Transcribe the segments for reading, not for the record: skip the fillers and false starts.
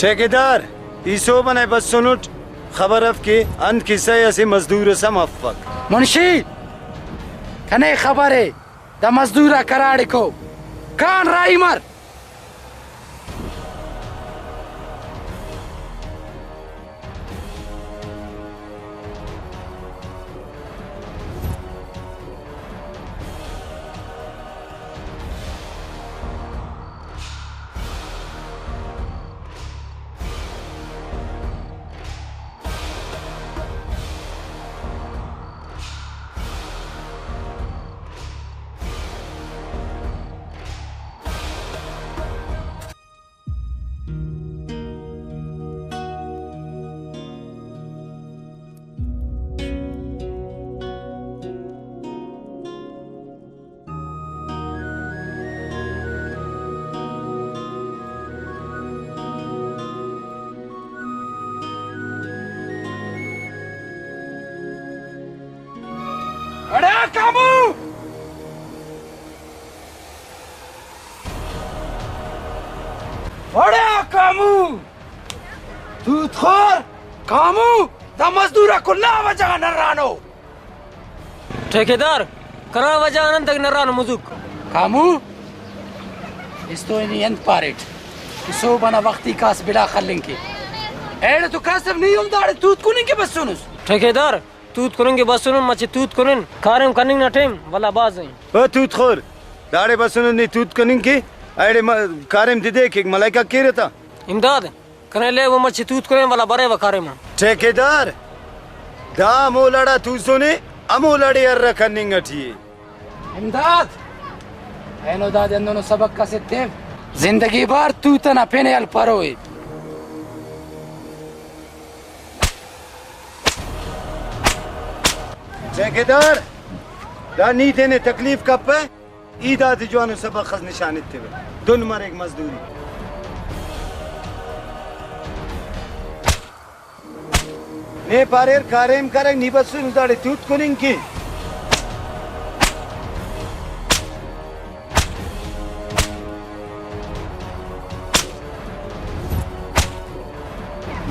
ठेकेदार इसो बने बस सुनुट खबर अफ के अंत किस्से ऐसे मजदूर से मफक मुंशी कने खबर है द मजदूरा कराड़े को कान राई मर अरे कामू अरे कामू तू थोर कामू द मजदूरा को ना वजह नरानो ठेकेदार करा वजह अनंत नरानो मुजुक कामू इस्तो इनी अंत पारेट इसो बना वक्ती कास बिला खल्लिंग एड़े तो कासब नहीं उमदाड़े तूत कुनिंग के बस सुनुस ठेकेदार तूत करेंगे बस सुन मचे तूत करें कारम कनिंग ना टेम वाला बाज है ओ तूत खोर दाड़े बस सुन ने तूत कनिंग की अरे कारम दे देख एक मलाइका के रहता इमदाद कने ले वो मचे तूत करें वाला बरे व कारम ठेकेदार दा मोलड़ा तू सुने अमोलड़े अर्र कनिंग अठी इमदाद एनो दाद दोनों सबक का सिद्ध जिंदगी भर तू तना पेने अल परोए ठेकेदार दा नीते ने तकलीफ कब पे ईदा दिजवानो सबक खज निशानित थे दुन मर एक मजदूरी ने पारेर कारेम करे नी बस उदाड़े तूत कुनिंग की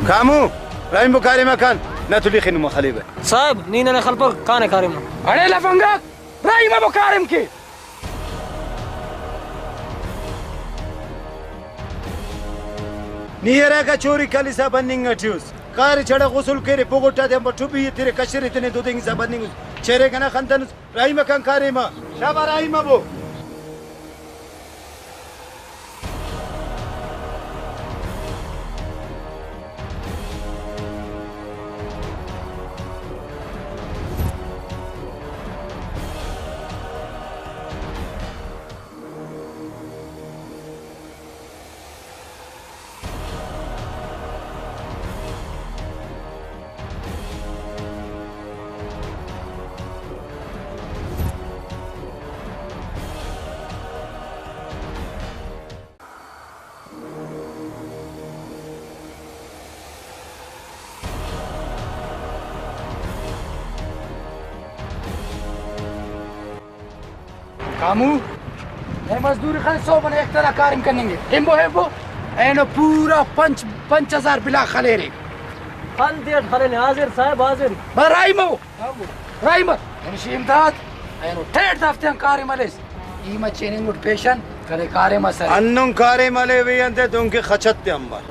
कामू राइम बुखारी मकान ना तुली खिन मुखलिबे साहब नीना ने खल पर काने कारम अरे लफंगा राई में बुखारिम की नियरा का चोरी कलिसा बनिंग अठ्यूस कार छड़ा गुसल करे पोगोटा दे बटुबी तेरे कशरे तने दो देंग सा बनिंग चेहरे कना खंतन राई मकान कारेमा शाबा राई मबो कामू ये मजदूर खान सो बने एक तरह कारम करेंगे हिम्बो हिम्बो एनो पूरा 5000 बिला खलेरे खान दिया खले ने हाजिर साहब हाजिर राइमो मुंशी इमदाद एनो ठेठ दफ्ते कारम मलेस ई मचेनिंग उठ पेशन करे कारम असर अन्नुं कारे मले वे अंते तुमके खचत्ते अंबा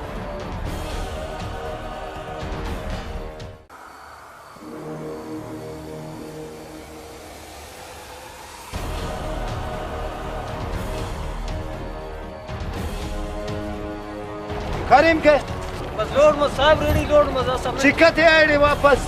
करीम के बस लोड में साहब रेडी लोड में जा सब चिक्कत है आईडी वापस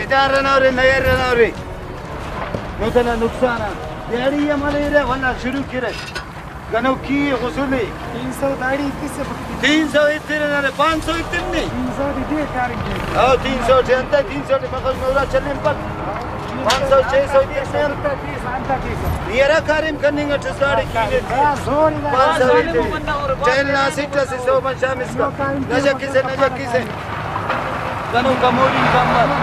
इधर नवरे नयर नवरे नूतना नुकसान यारी ये माले रे वना शुरू करे गनो की गसुली 300 दाढ़ी किससे पकड़ी 300 इतने ना 500 इतने 300 दे करेंगे आओ 300 जनता 300 मगर नौरा चलने पर 500 600 इतने ये रा कारिम करने का ठसाड़ी की ले 500 चल ना सिटा से 100 मन शाम इसका नजक किसे गनो कमोरी कमर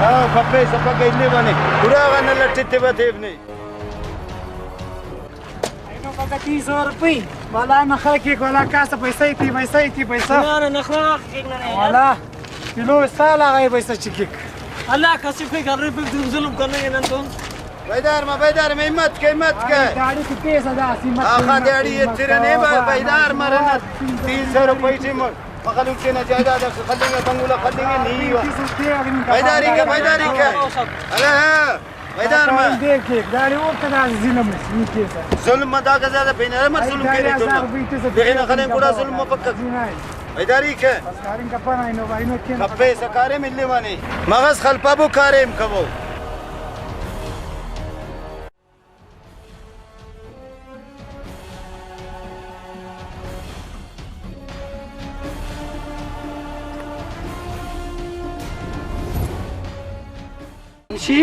हाँ पप्पे सब के इतने बने पूरा गाना लट्टे बतेव नहीं Pagka 300 रुपये wala na kaki wala kasa पैसा पैसा Ano nakha kigna na. wala kilo sala kay पैसा चिकिक Allah kasi fe garre pe zulum karne ke nan तुम. बैदार में हिम्मत के गाड़ी कितने सदा सीमत आखा दिहाड़ी ये तेरे नहीं बैदार मरना 300 रुपये से मखलूक से न जायदाद खलेंगे बंगुला खलेंगे नहीं हुआ बैदारी के अरे हाँ बैदार में देखे गाड़ी और कदा जिलम नीचे से जुल्म मत आके ज्यादा बेनर मत जुल्म करे तुम देखना खलें पूरा जुल्म पक्का बैदारी के Sekarang kapan ino kien Kabbe सकारे मिलने वाले मगज खलपाबू कारेम कबो मुंशी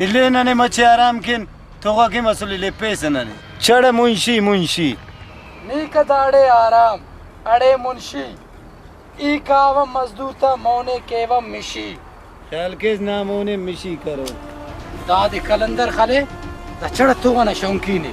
इल्ले नने मचे आराम किन तोगा के मसले ले पैसे नने चढ़ मुंशी नीक दाड़े आराम अड़े मुंशी ई कावम मजदूता मोने केवम मिशी ख्याल के नामों ने मिशी करो दादी कलंदर खले दा चढ़ तो ना शौकी ने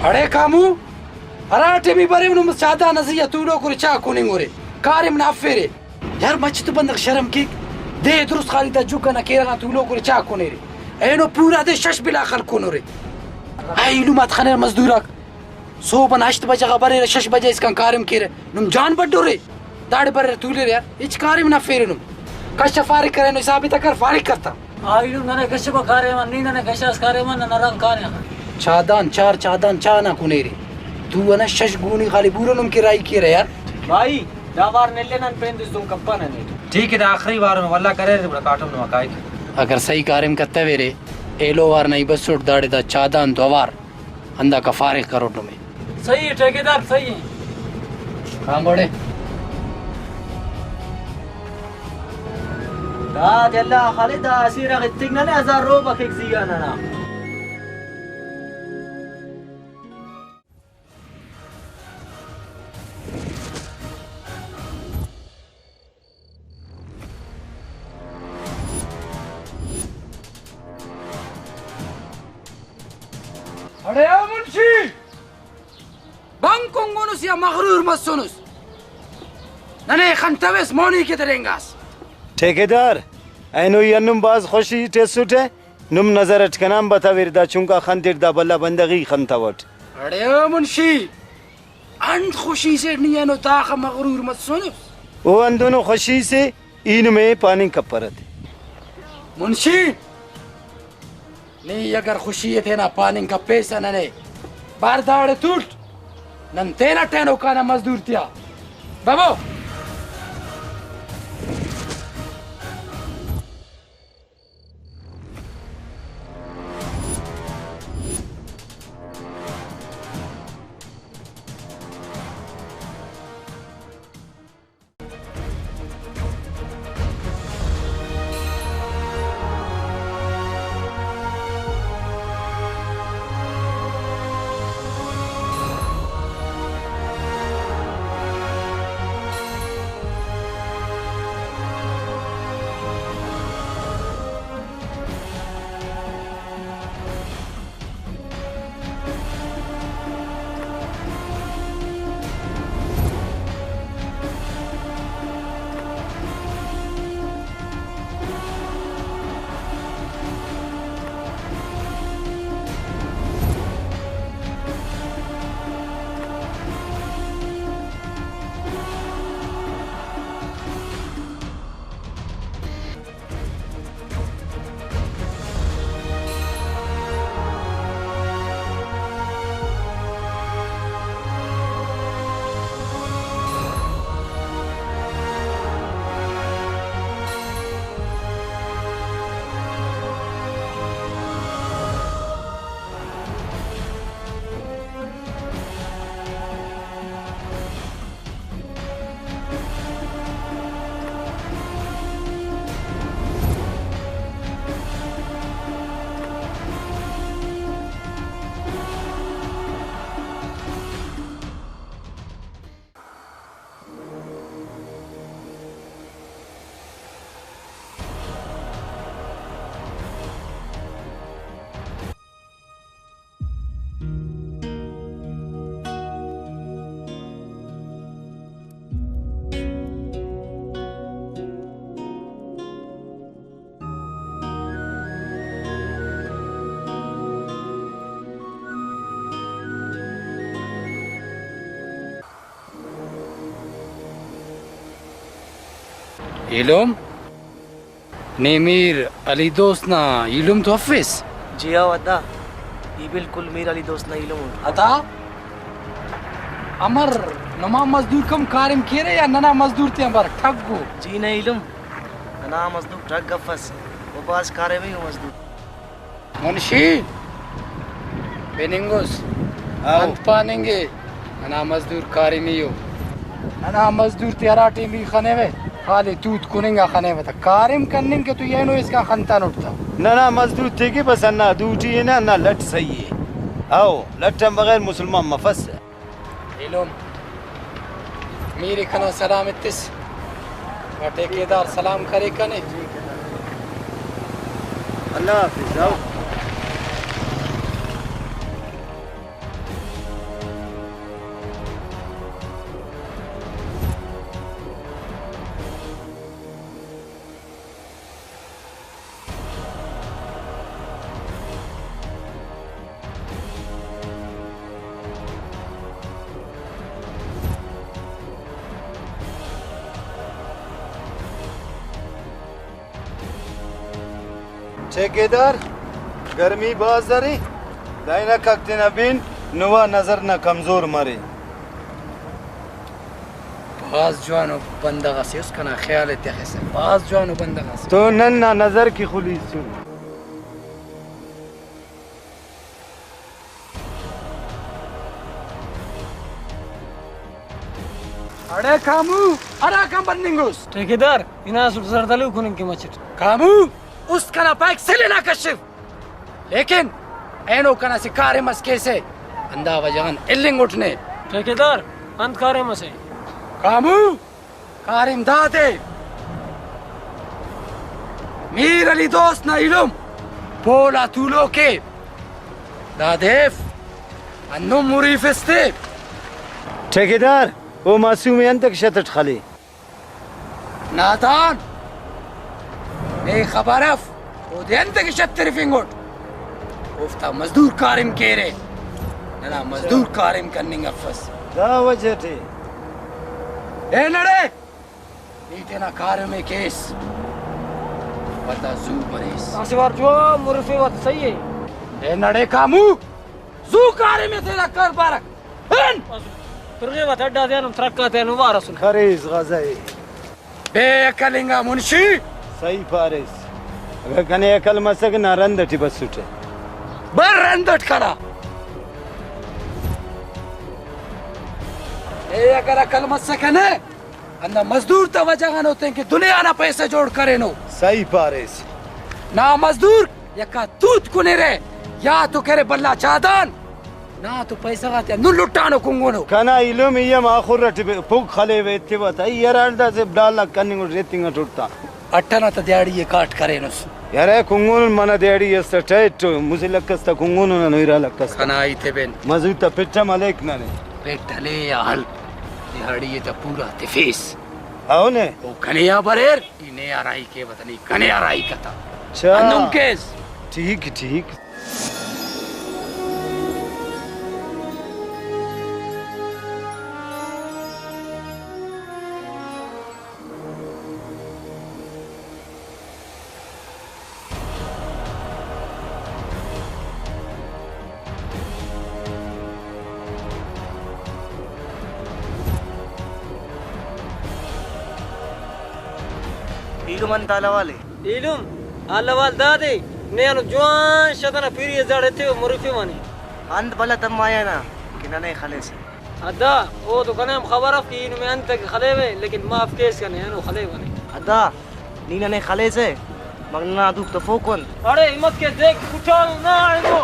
अरे कामू हराटे मी बरे नुम सादा नसिया तू लो कुरे चा कुनिंग ओरे कारिम ना फेरे यार मच तो बंद शर्म की दे दुरुस्त खाली दा जुका ना केरा तू लो कुरे चा कुने रे एनो पूरा दे शश बिला खल कुनो रे आई नु मत खने मजदूरक सो बन 8 बजे का बरे 6 बजे इसका कारिम केरे नुम जान बड्डो रे दाड़ बरे तू ले यार इच कारिम ना फेरे नुम कष्ट फारिक करे नो हिसाब तकर फारिक करता आइलु नने कशबा कारेमन नी नने कशास कारेमन नरंग काने चादान चाना कुने रे तू अना शश गुनी खाली बुरो नुम किराई केरे यार भाई दावार नेले नन पेंदुस तुम कप्पा नने ठीक है आखिरी बार में वल्ला करे रे काटम न मकाई अगर सही कारिम करते वेरे एलो वार नहीं बस उठ दाड़े दा चादान तो वार अंदा का फारिग करो तुम्हें सही है ठेकेदार सही है काम बड़े दा जल्ला खालिद असीरा गतिगना ने 1000 रूपए केक सिगाना ना अरे ओ मुंशी बंकोंगोनुस या मगरूर मसोनुस नने खंतवेस मोनी के तरेंगास ठेकेदार ऐनो यनुम बाज खुशी टेसुटे नुम नजर अटकनाम बताविर दा चुंका खंतिर दा बल्ला बंदगी खंतावट अरे ओ मुंशी अंत खुशी से नहीं नो ताख मगरूर मसोनुस वो अन दोनों खुशी से इन में पानी कपरत मुंशी नहीं अगर खुशी थे ना पानी का पैसा नने बार दाड़े टूट नन तेना टेनो का ना मजदूर तिया बाबू इलम नेमीर अली दोस्त ना इलम तो ऑफिस जी हाँ वदा ये बिल्कुल मीर अली दोस्त ना इलम अता अमर नमा मजदूर कम कारिम केरे या नना मजदूर ते अमर ठगो जी नहीं इलम ना मजदूर ट्रक गफस वो पास कारे में मजदूर मुंशी बेनिंगोस अंत पानेंगे नना मजदूर कारिमियो नना मजदूर तेरा टीमी खने में खाली तूत कुनेंगा खाने में कारिम करने के तो ये नो इसका खंता उठता ना मजदूर थे कि बस ना दूटी है ना लट सही है आओ लट बगैर मुसलमान मफस है इलम मेरे खना सलाम इत्तिस ठेकेदार सलाम करे कने अल्लाह हाफिज आओ ठेकेदार गर्मी बाजारी दाइना कक्ते न बिन नुवा नजर न कमजोर मरे बाज जवानो बंदा से उसका ना ख्याल है तेरे से बाज जवानो बंदा से तो नन्ना नजर की खुली सुन अरे काम बंदिंगुस ठेकेदार इना सरदलू खुन के मचट कामू उसका ना पैक से लेना कशिफ लेकिन एनो कना सिकारे मस्के से अंदा वजान इल्लिंग उठने ठेकेदार अंत कारे मसे कामू कारिम दादे मीर अली दोस्त ना इलुम पोला तूलो के दादेफ अन्नु मुरीफिस्ते ठेकेदार वो मासूम अंतक शतट खाली नाथान ने खबरफ वो दे अंतक शतर फिंगोट उफ्ता मजदूर कारिम केरे ना मजदूर कारिम करने गफस दा वजह थे ए नड़े नीते ना कार में केस पता जू बरेस आसिवार जो मुरफे वत सही है ए नड़े कामू जू कार में तेरा कर बारक हन तुरगे वत अड्डा दे ट्रक ते नु वारस खरीज गजाई बे कलिंगा मुंशी सही फारिस अगर कने अकल मसक ना रंदटी बस उठे बर रंदट खड़ा ए अगर अकल मसक है अंदा मजदूर तो वजह होते हैं कि दुनिया ना पैसे जोड़ करे नो सही फारिस ना मजदूर यका तूत कुने रे या तो करे बल्ला चादान ना तो पैसा गाते नु लुटानो कुंगोनो कना इलुम यम आखुर रट पुग खले वे तिवता यरांडा से डाला कनिंग रेटिंग टुटता अट्ठना तो दिहाड़ी ये काट करे नो यारे कुंगुन मन देड़ी यस टाइट मुझे लक्कस्ता कुंगुन न नोइरा लक्कस खनाई थे बेन मजूता पिट्टा मलेक नने पेटले या हल दिहाड़ी ये तो पूरा तिफेस आओ ने ओ कन्या बरेर इने आराई के बतनी कन्या आराई कथा अच्छा अनुम केस ठीक ठीक इलुमन तालावाले इलुम अल्लावाल दादे ने अनु जवान शदना फिरी जड़े थे मुरफे वानी अंत बला तम आया ना कि नने खले से अदा वो तो कने हम खबर अफ कि इनमें अंत के खले वे लेकिन माफ केस कने अनु खले वानी अदा नीना ने खले से मगना दुख तो फोकन अरे हिम्मत के देख कुचाल ना आएगो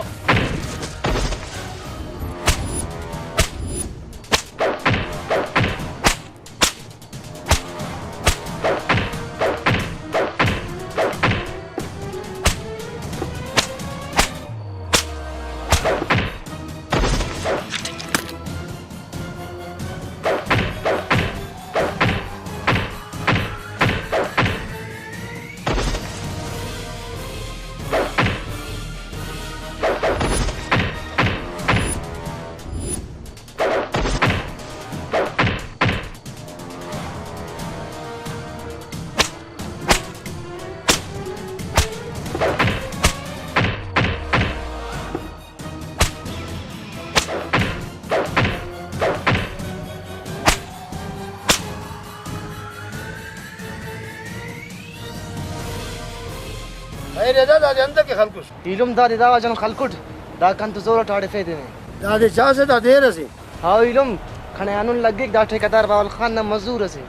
अरे दादा अंत के खलकुस इलुम दादी दावा जन खलकुट दा कंत जोर टाड़े फेदे ने दादे चा से दा देर से हां इलुम खने अनुन लगे दा ठेकेदार बावल खान ना मजदूर से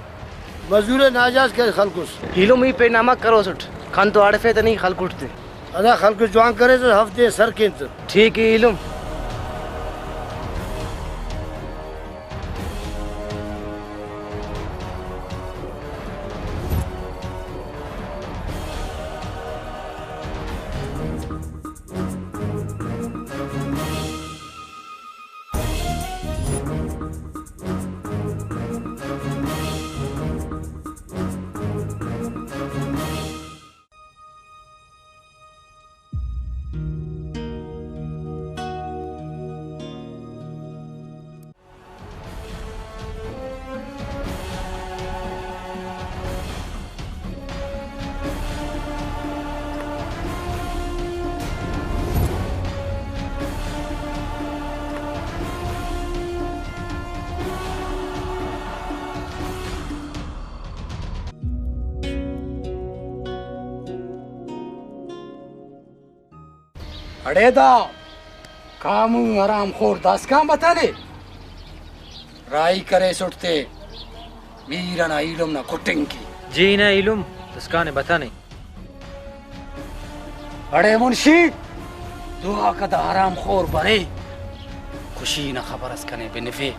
मजदूर नाजाज के खलकुस इलुम ही पे नामा करो सुट खान तो आड़े फेदे नहीं खलकुट थे अदा खलकुस जवान करे तो हफ्ते सर के ठीक है इलुम अड़े दा कामू आराम खोर दास काम बताने राई करे सुटते मीरा ना इलम ना कुटिंग की जी ना इलुम तस्काने बता नहीं अड़े मुंशी दुआ कदा आराम खोर बरे खुशी ना खबर अस्कने बेनफे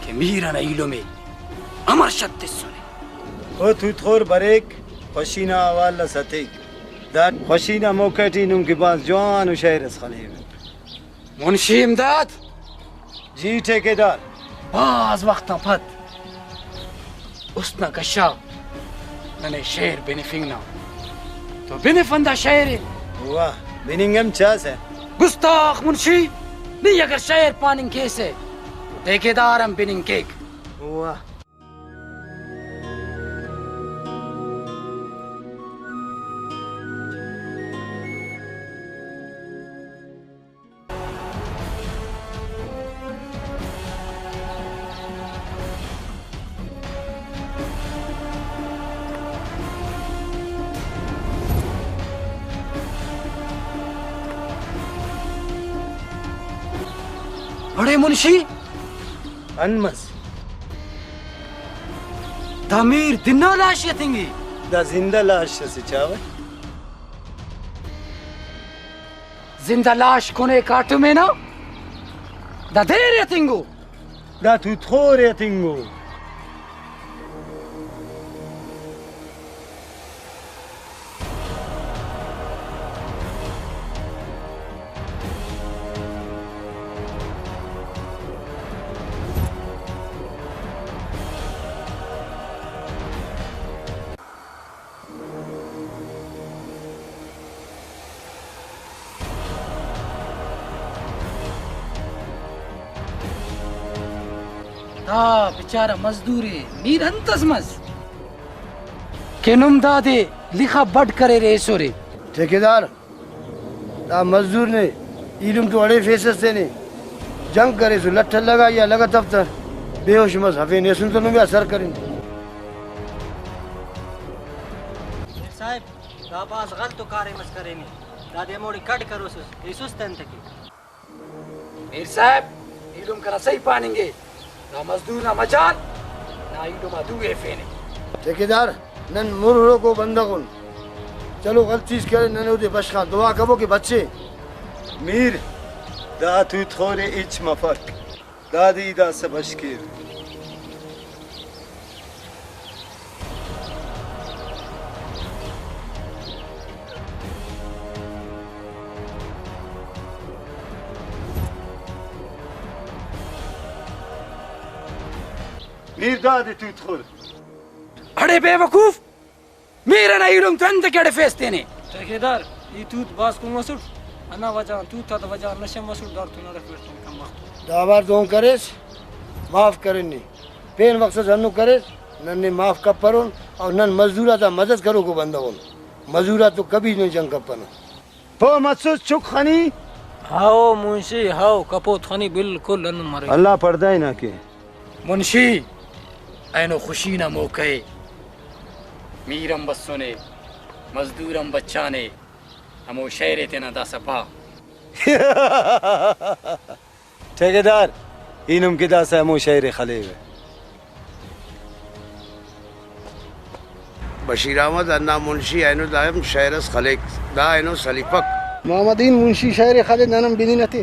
कि मीरा ना इलमे अमर शक्ति सुने ओ तू थोर बरेक खुशीना वाला सतीक दान खुशीना मोकटी नुम के पास जवान शहर खलीब मुंशी इमदाद जी ठेकेदार बाज वक्त फत उसना कशा नने शेर बेनिफिंगना तो बेनिफंदा शेर वाह बिनिंगम चास है गुस्ताख मुंशी नहीं अगर शेर पानिंग कैसे ठेकेदार हम बिनिंग केक वाह अरे मुंशी अनमस तमीर दिना लाश यतिंगी दा जिंदा लाश से चावे जिंदा लाश कोने काटू में ना दा देर यतिंगो दा तू थोर तिंगो दा बेचारा मजदूरी मीर अंतजमस केनुम दादे लिखा बड करे रे सोरे ठेकेदार दा मजदूर ने इलम तो अड़े फैसस से ने जंग करे सो लठ लगा या लगा दफ्तर बेहोश मस हफे ने सुन तो नुगा सर करें साहब दाबास गलत कार्य मस करेंगे दादे मोड़ी कट करो सुस तन तक मीर साहब इलम करा सही पानेंगे ना मजदूर ना मजाल ना इलम दुए फेने ठेकेदार नन मुरहरो को बंदगुन चलो गलती करे नन उदे बशखा दुआ कबो के बच्चे मीर दा तू थोरे इच मफक दादी दा सबशकीर मीर दादी तू थोर अड़े बेवकूफ मेरा ना इलम तो अंत केड़े फेसते ने ठेकेदार ये तूत बास को मसुट अना वजह तू था तो वजह नशे मसुट दार तू ना रख कम वक्त दाबार दो करेस माफ करें पेन वक्त जन्नु करेस नन ने माफ कब परोन और नन मजदूरा ता मदद करो को बंदगुन मजदूरा तो कभी नहीं जंग कपन पो मत्सुस चुक खनी हाओ मुंशी हाओ कपोत खनी बिल्कुल अन मरे अल्लाह पर्दा ही ना के मुंशी ऐनो खुशी ना मौके मीरम बस्सो ने मजदूरम बच्चा ने हमो शहरे तेना दा सपा ठेकेदार इनम के दास है मो शहर खलीब बशीर अहमद अन्ना मुंशी ऐनो दायम शहरस खलेक दा ऐनो सलीफक मोहम्मदीन मुंशी शहर खालिद ननम बिनीनते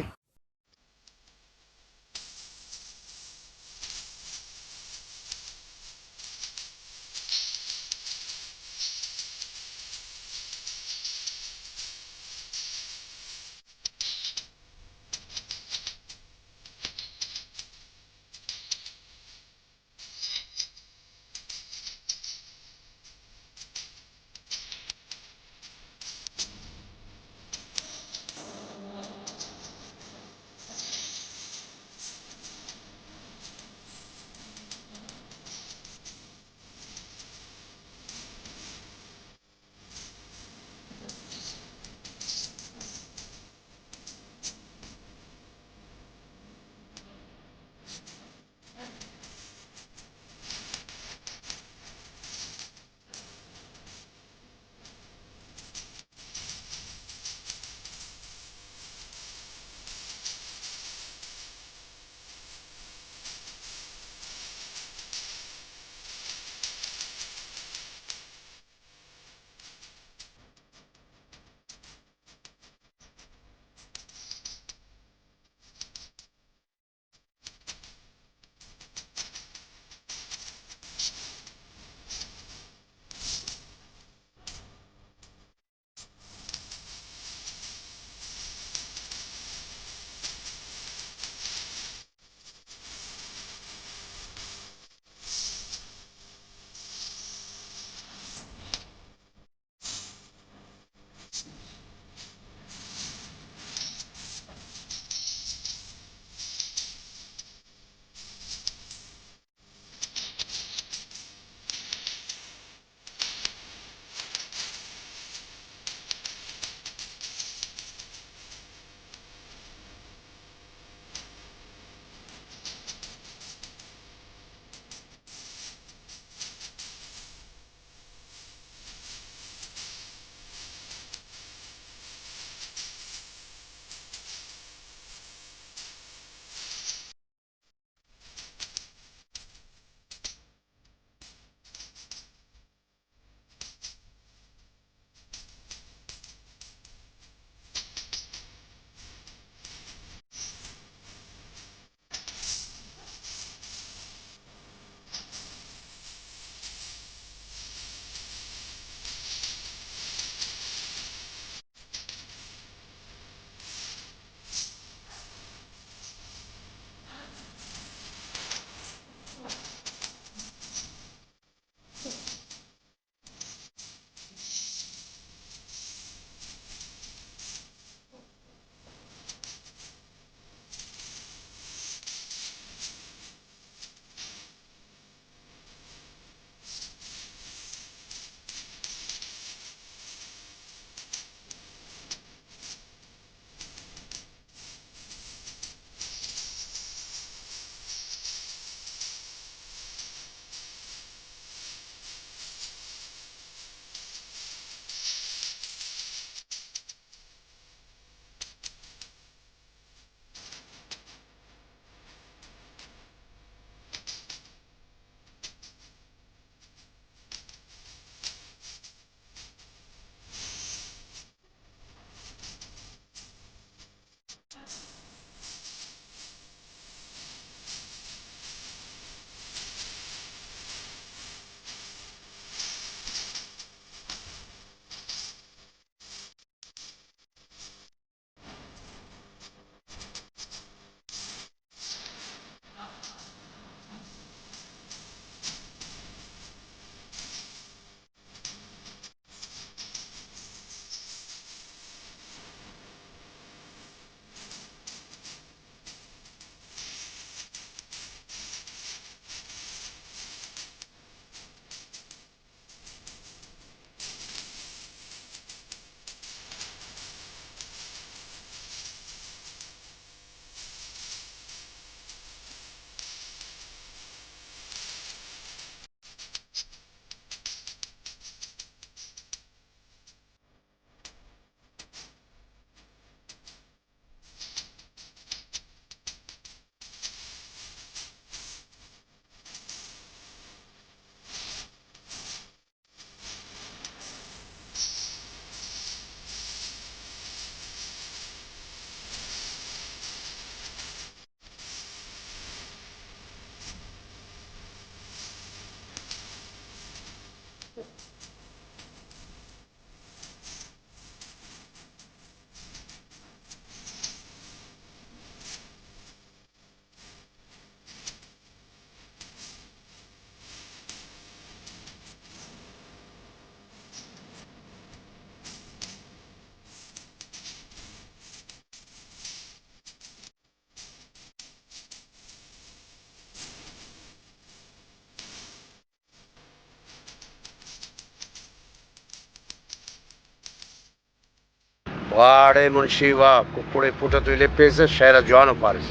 वाड़े मुंशी वाह कुकुड़े पुटा तो ले पैसे शहर जवान पारिस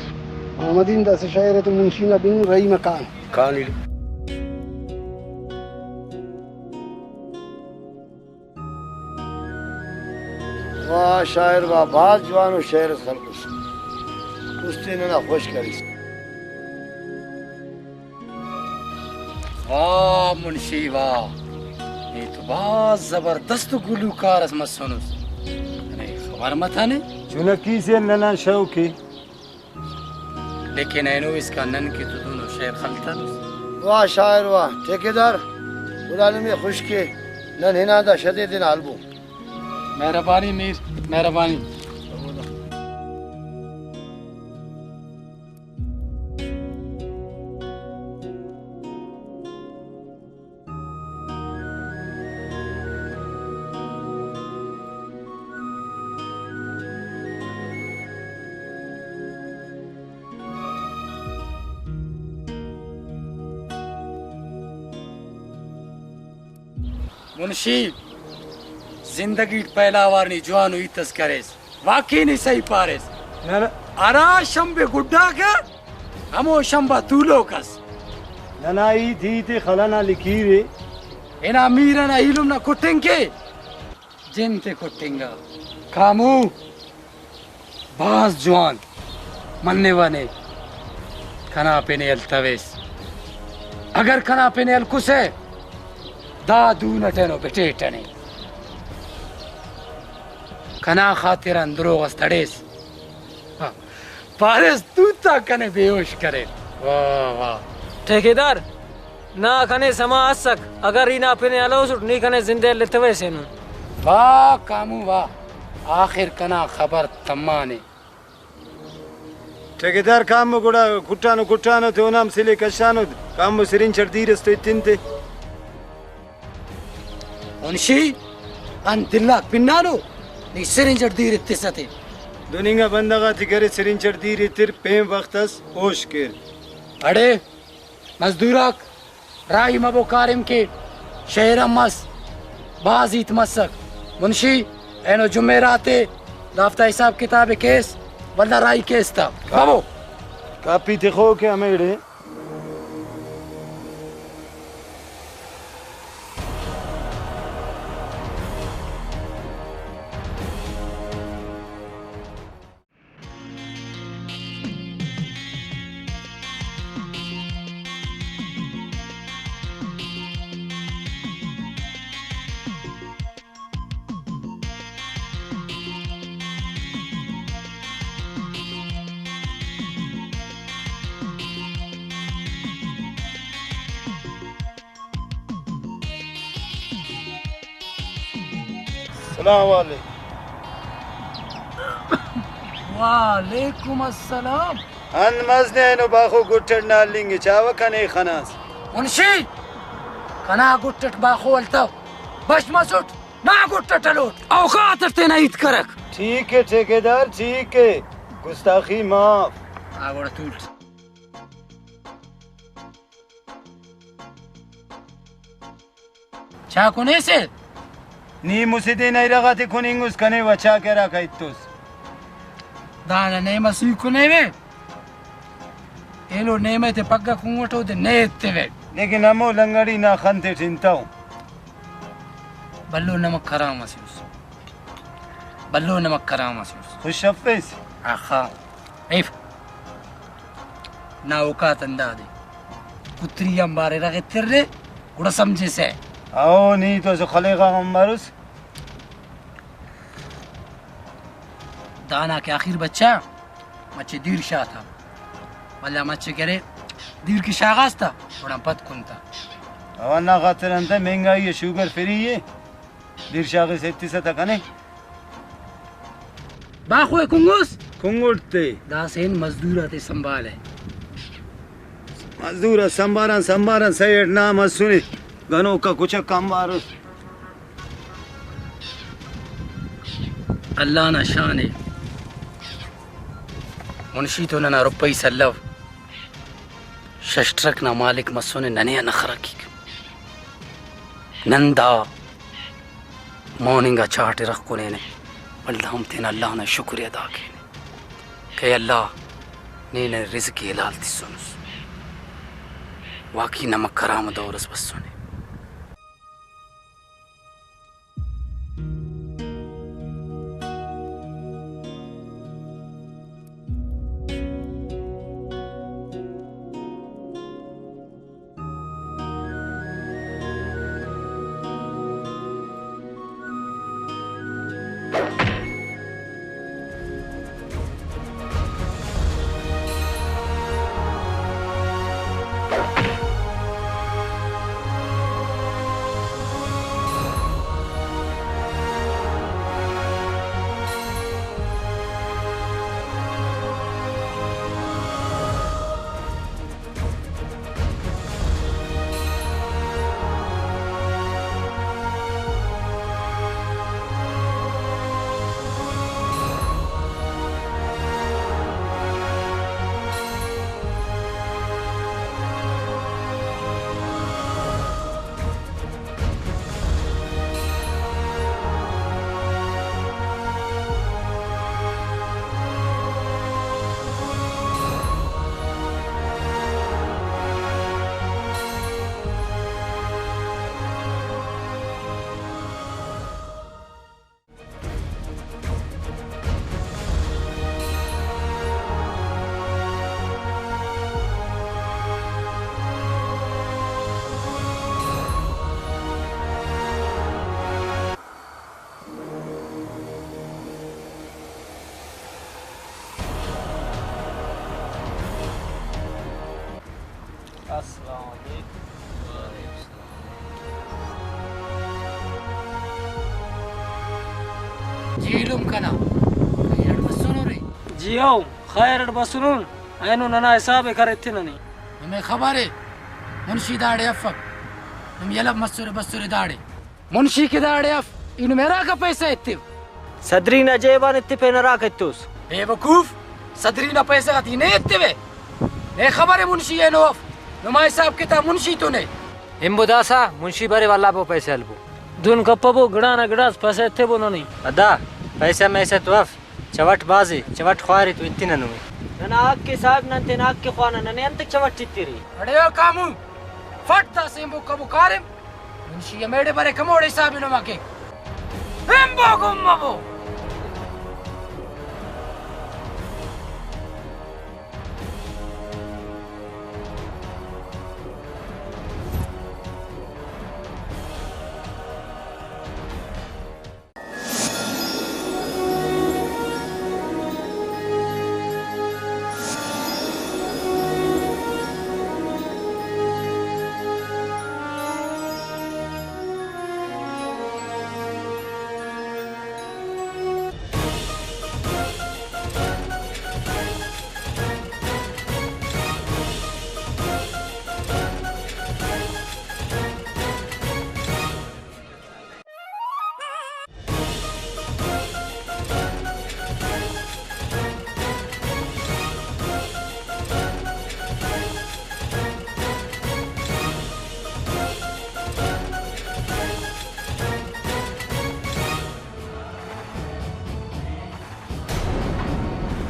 मोहम्मदीन दा से शायर है तो मुंशी ना बिन रही मकान कहानी वाह शायर वाह बात जवान शहर खलकुस उसने ना खुश करिस वाह मुंशी वाह ये तो बहुत जबरदस्त गुलूकार मसनुस अरे खबर मत आने चुनकी से नना शौकी लेकिन ऐनो इसका नन के तो दोनों शेर खलता वाह शायर वाह ठेकेदार खुदा ने खुश के न हिना दा शदे दिन आलबो मेहरबानी मीर मेहरबानी मुंशी जिंदगी पहला वार नहीं जवान हुई तस्करेस वाकई नहीं सही पारेस अरा शंबे गुड्डा का हमो शंबा तूलो कस ननाई थी ते खलाना लिखी रे इना मीरा ना इलुम ना कुटेंगे जिनते कुटेंगा कामू बास जवान मन्ने वाने खना पे ने अल्तवेस अगर खना पे ने अलकुसे दादू नटनो बेटेटने कना खातिर अंदरो गस्तड़ेस पारस तू ता कने बेहोश करे वाह वाह ठेकेदार ना कने समा असक अगर इना पिने आलो सुट नी कने जिंदे लेते वैसे नु वाह कामू वाह आखिर कना खबर तम्माने ठेकेदार काम गुड़ा कुट्टानो तो नाम सिले कशानो काम सिरिन चढ़ती रस्ते तिनते मुंशी अंतिल्ला पिन्नानो नी सिरिंजर दीर तिसते दुनिया बंदगा थी करे सिरिन चढ़ती रे तिर पे वक्तस होश के अड़े मजदूरक राई मबो कारिम के शहर मस बाजीत मसक मुंशी एनो जुमेराते दाफ्ता हिसाब किताब केस वल्ला राई केस था बाबो कापी थे खो के अमेड़े सलाम वाले वालेकुम अस्सलाम अन मजने नो बाखो गुट्टड़ ना लिंगे चावा कने खनास मुंशी कना गुट्टट बाखोलता बश मसुट ना गुट्टट लोट औकात ते नहीं करक ठीक है ठेकेदार ठीक है गुस्ताखी माफ आगोड़ तूट चा कोने से नी मुसिदे नहीं रखा थे खुनिंगुस कने वचा के रखा इतुस दाना ने मसी कोने में एलो ने में ते पग्गा कुंगटो दे ने ते वे लेकिन हमो लंगड़ी ना खनते चिंताऊ बल्लो नमक खराम मसीउस बल्लो नमक खराम मसीउस खुश शफेस आखा इफ ना औकात अंदादे कुत्री अंबारे रखे तिर्रे गुड़ा समझे से आओ नहीं तो से खलेगा हमारुस दाना के आखिर बच्चा मच्छे दीर शाह था वल्ला मच्छे करे दीर की शागाज था बड़ा पद कुन था अवना खातिर अंत महंगाई है शुगर फ्री है दीर शागे से इत्ती सता कने बाखोए कुंगुस कुंगुटते दासेन मजदूर आते संभाल है मजदूर संबारन सैड नाम सुने गनो का कुछ काम मारुस अल्लाह ना शान है मुंशी तो ना रुपई सल्लव शस्त्रक ना मालिक मसोने नने नखरा की नंदा मॉर्निंग चाट रख को ने बल्दा हम तेन अल्लाह ने शुक्रिया अदा के कि अल्लाह ने रिज़्क़ हलाल थी सुनस वाकई नमक कराम दौरस बस सुने जीलुम कना खैर बसुनो रे जियो खैर बसुनुन ऐनु नना हिसाब करते ननी हमें खबर है मुंशी दाड़े अफक हम यलब मसूर बसूर दाड़े मुंशी के दाड़े अफ इन मेरा का पैसा इत्ते सदरी न जेबान इत्ते पे नरा कत्तुस बेवकूफ सदरी ना पैसा का तीने इत्ते वे ने खबर है मुंशी है नोफ नुमाई साहब के ता मुंशी तो ने इंबुदासा मुंशी बरे वाला बो पैसे अलबो दुन कप्पबो गड़ा न गड़ास पैसे इत्ते बो ननी अदा पैसा में से तुफ चवट बाजी चवट ख्वारी तो इतनी ननुमी नना आग के साग नंते नाग के ख्वाना नने अंत चवट चित्तीरी अरे ओ कामू फटता सेंबो कबो कारिम मुंशी ये मेरे बरे कमोड़े साहब नुमा के एम्बो गुम्मबो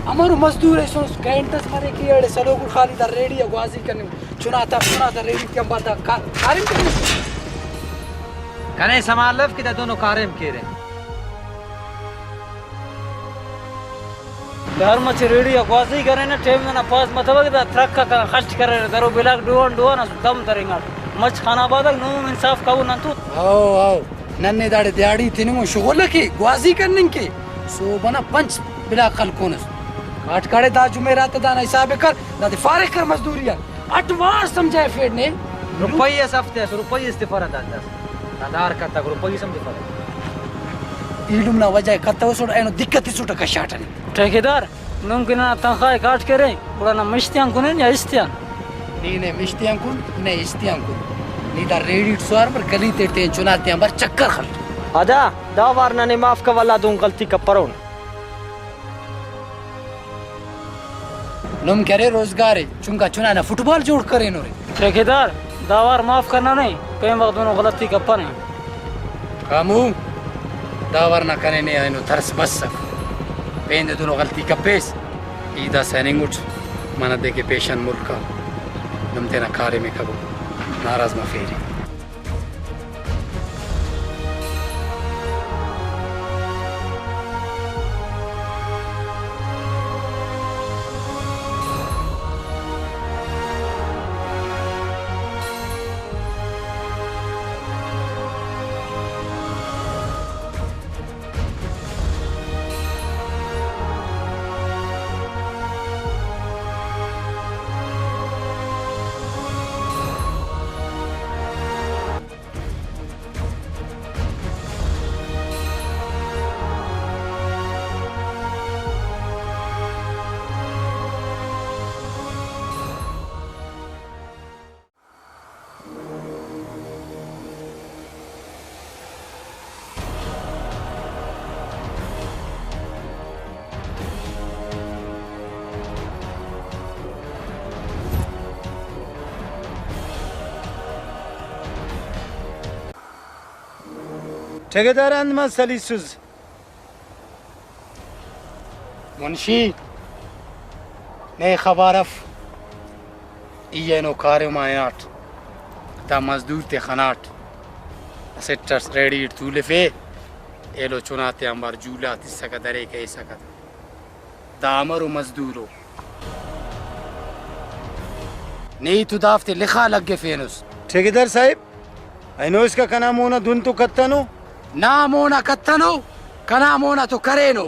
हमारो मजदूर है सुन कैंटस मारे की अड़े सलोग खाली दा रेडी आवाजी करने चुनाता रेडी के बात कारिम कने समालफ के दोनों कारिम के रे घर में रेडी आवाजी करे ना टेम ना पास मतलब दा ट्रक का खर्च करे दरो बिलाक डोन डोन दम तरेंगा मच खाना बादल नो इंसाफ काऊ ना तू आओ नन्ने दाड़े दिहाड़ी तिनु शुगल की ग्वाजी करने के सो बना पंच बिला कल कोनस आठ काड़े दा जुमेरात दा हिसाब कर दा फारिग कर मजदूरिया अटवार समझाए फेड ने रुपये सफ्ते रुपये इस्तीफारा दादा दादार का तक रुपये समझ फरा इलुम ना वजह कत्ता सोड एनो दिक्कत सुट का शाटनी ठेकेदार मुमकिन ना तनख्वाह काट करे पूरा ना मिश्तियां कुने या इस्तियां नीने मिश्तियां कुन ने इस्तियां कुन नी दा रेडी स्वार पर गली ते टे चुनाते पर चक्कर खल आजा दावार ना ने माफ का वाला दूं गलती का परोन नम करे रोजगार है चुनका चुना ना फुटबॉल जोड़ करे नो रे ठेकेदार दावार माफ करना नहीं कई वक्त दोनों गलती का पने कामू दावर न कने ने आइनो थर्स बस पेंदे दोनो गलती कपेस ईदा सैनिंग उठ मना दे के पेशन मुल्का नम तेना कारे में कबो नाराज मा फेरी ठेकेदार अंदमा सलीसुज मुंशी ने खबारफ ये नो कारे मायाट ता मजदूर ते खनाट सेटर्स रेडी तूले फे एलो चुनाते अंबर जूला तिसका दरे के सका दामरो मजदूरो नहीं तू दाफते लिखा लगे फेनुस ठेकेदार साहब आइनो इसका कना मोना दुन तो कत्तनो ना मोना कत्तनो कना मोना तो करेनो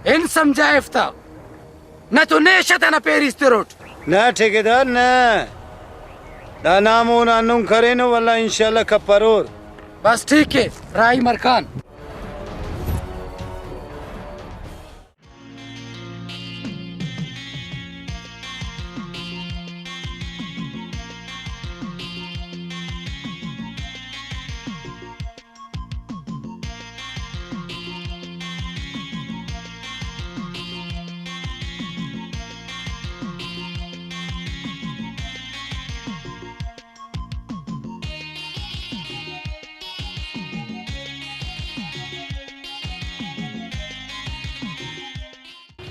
इन समझाएफ्ता न तो नेशता न पेरिस तेरोट ना ठेकेदार ना ना मोना नुम करेनो वाला इंशाल्लाह कपरोर बस ठीक है राई मरकान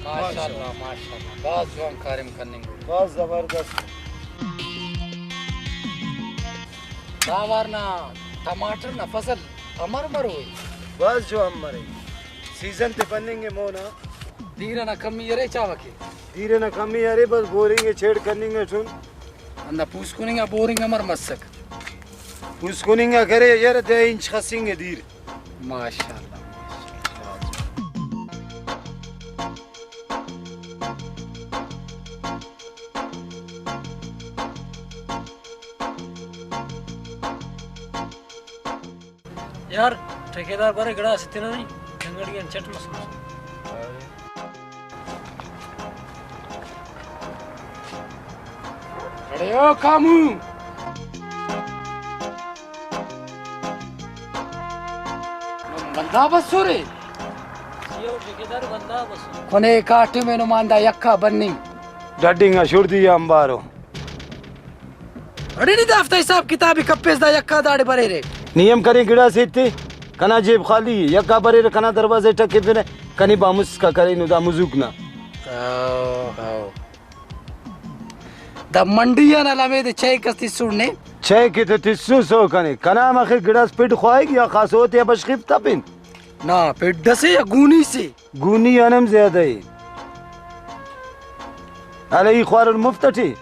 माशाल्लाह माशाल्लाह बहुत जोन कारिम करने बहुत जबरदस्त दावर ना टमाटर ना फसल अमर मरो बस जो हम मरे सीजन ते बनेंगे मोना दीरा ना कमी यरे चावके धीरे ना कमी अरे बस बोरेंगे छेड़ करेंगे सुन अंदा पूछकुनिंगा बोरिंग अमर मसक उसको नहीं करे यार 2 इंच खसेंगे धीरे माशाल्लाह यार ठेकेदार बारे गड़ा सत्य नहीं जंगड़ियां चट मसला अरे ओ कामू बंदा बसो रे यो ठेकेदार बंदा बस कोने काट में नुमांदा यक्का बन्नी डडिंगा छोड़ दिया अंबारो अरे नहीं दाफ्ता हिसाब किताबी कप्पेस दा यक्का दाड़े बरे रे नियम करें गिड़ा से इतने कना जेब खाली यक्का बरे रे कना दरवाजे टके फिर कनी बामुस का करे नुदा मुजुकना द मंडिया ना लमे दे छे कस्ती सुड़ने 6 के तो 300 कने कना आखिर गिड़ा स्पीड खोएगी या खास होते या बशखिफ तपिन ना पेट से या गूनी से गूनी अनम ज्यादा ही अरे ये ख्वार मुफ्तटी